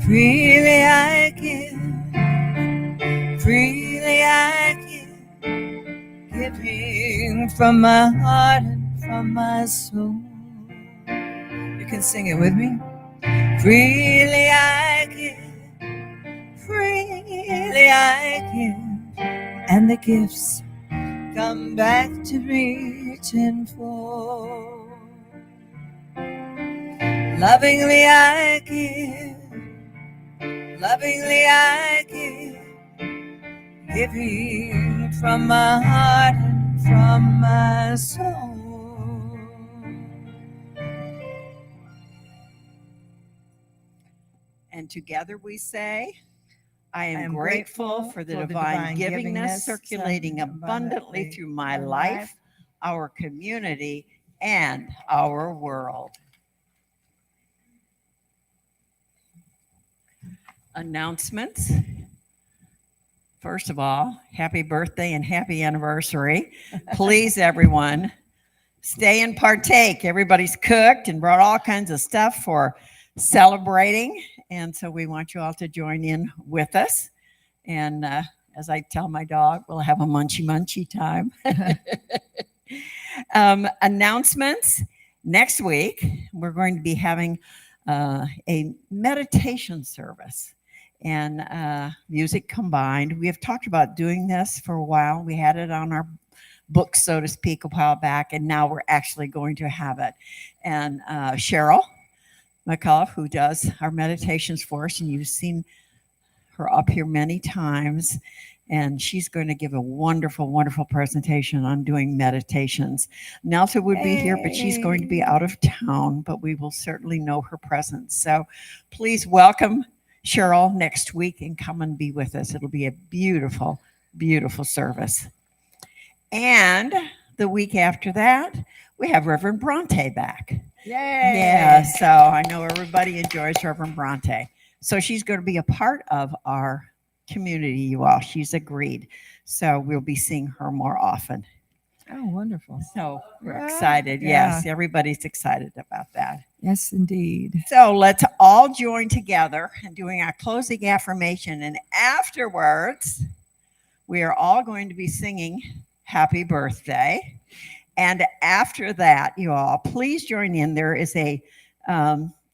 Freely I give, freely I give, giving from my heart and from my soul. You can sing it with me. Freely I give, freely I give, and the gifts come back to me tenfold. Lovingly I give, lovingly I give, giving from my heart and from my soul. And together we say, I am grateful for the divine givingness circulating abundantly through my life, our community, and our world. Announcements. First of all, happy birthday and happy anniversary. Please, everyone, stay and partake. Everybody's cooked and brought all kinds of stuff for celebrating. And so we want you all to join in with us. And as I tell my dog, we'll have a munchy time. Announcements. Next week, we're going to be having a meditation service and music combined. We have talked about doing this for a while. We had it on our book, so to speak, a while back, and now we're actually going to have it. And Cheryl McCullough, who does our meditations for us, and you've seen her up here many times, and she's going to give a wonderful, wonderful presentation on doing meditations. Nelsa would be here, but she's going to be out of town, but we will certainly know her presence. So please welcome Cheryl next week and come and be with us. It'll be a beautiful, beautiful service. And the week after that, we have Reverend Bronte back. Yay! Yeah, so I know everybody enjoys Reverend Bronte. So she's going to be a part of our community, you all. She's agreed. So we'll be seeing her more often. Oh, wonderful. So we're excited. Yeah. Yes, everybody's excited about that. Yes, indeed. So let's all join together in doing our closing affirmation. And afterwards, we are all going to be singing Happy Birthday. And after that, you all, please join in. There is a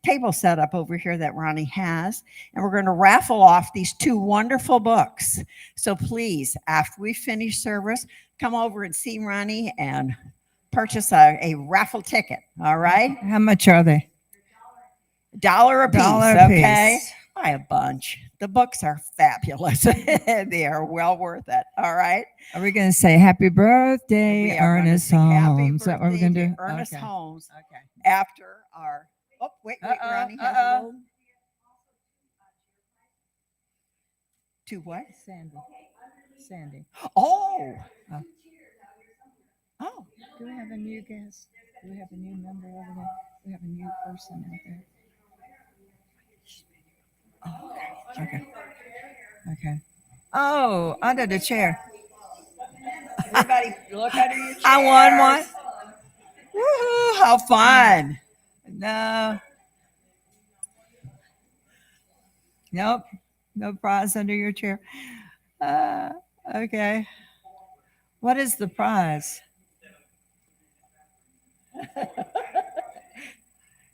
table set up over here that Ronnie has, and we're going to raffle off these 2 wonderful books. So please, after we finish service, come over and see Ronnie and purchase a raffle ticket. All right? How much are they? $1 a piece. $1 a Okay. piece. Buy a bunch. The books are fabulous. They are well worth it. All right. Are we going to say happy birthday, We are gonna Ernest sing happy Holmes? Is that what we're going to birthday do? Ernest Okay. Holmes Okay. after our. Oh, wait, Ronnie has a little. To what? Sandy. Oh. Oh. Oh. Do we have a new guest? Do we have a new member over there? We have a new person out there. Oh, okay. Okay. Oh, under the chair. Everybody, look under your chairs. I won one. Woohoo! How fun! No. Nope. No prize under your chair. Okay. What is the prize?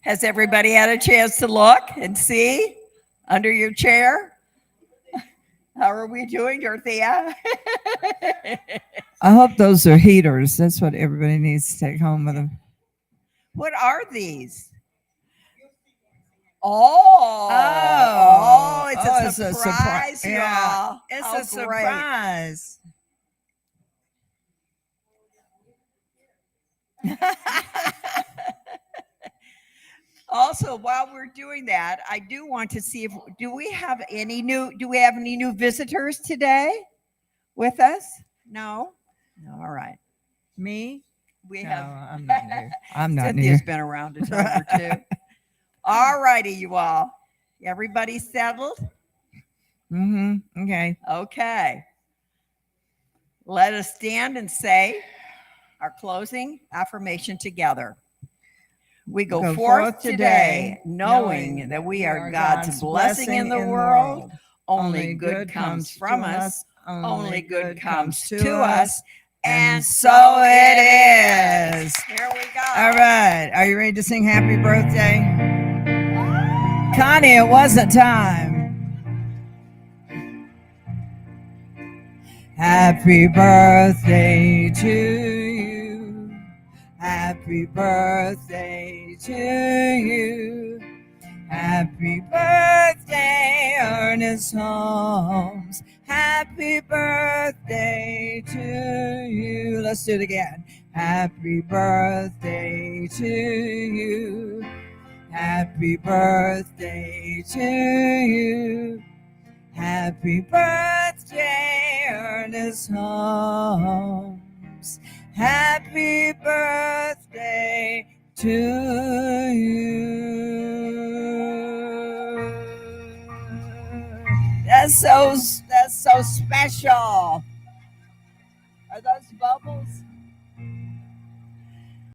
Has everybody had a chance to look and see under your chair? How are we doing, Dorothea? I hope those are heaters. That's what everybody needs to take home with them. What are these? Oh, it's a surprise, y'all. Yeah, it's How a surprise. Also, while we're doing that, I do want to see if do we have any new visitors today with us? No. All right. Me? We No, have I'm not new. I'm not new. Cynthia's been around a time or two. All righty, you all. Everybody settled? Mm-hmm. Okay. Okay. Let us stand and say our closing affirmation together. We go forth today knowing that we are God's blessing in the world. Only good comes from us. Only good comes to us. And so it is. Here we go. All right. Are you ready to sing happy birthday? Connie, it wasn't time. Happy birthday to you. Happy birthday to you. Happy birthday, Ernest Holmes. Happy birthday to you. Let's do it again. Happy birthday to you. Happy birthday to you. Happy birthday, Ernest Holmes. Happy birthday to you. That's so special. Are those bubbles?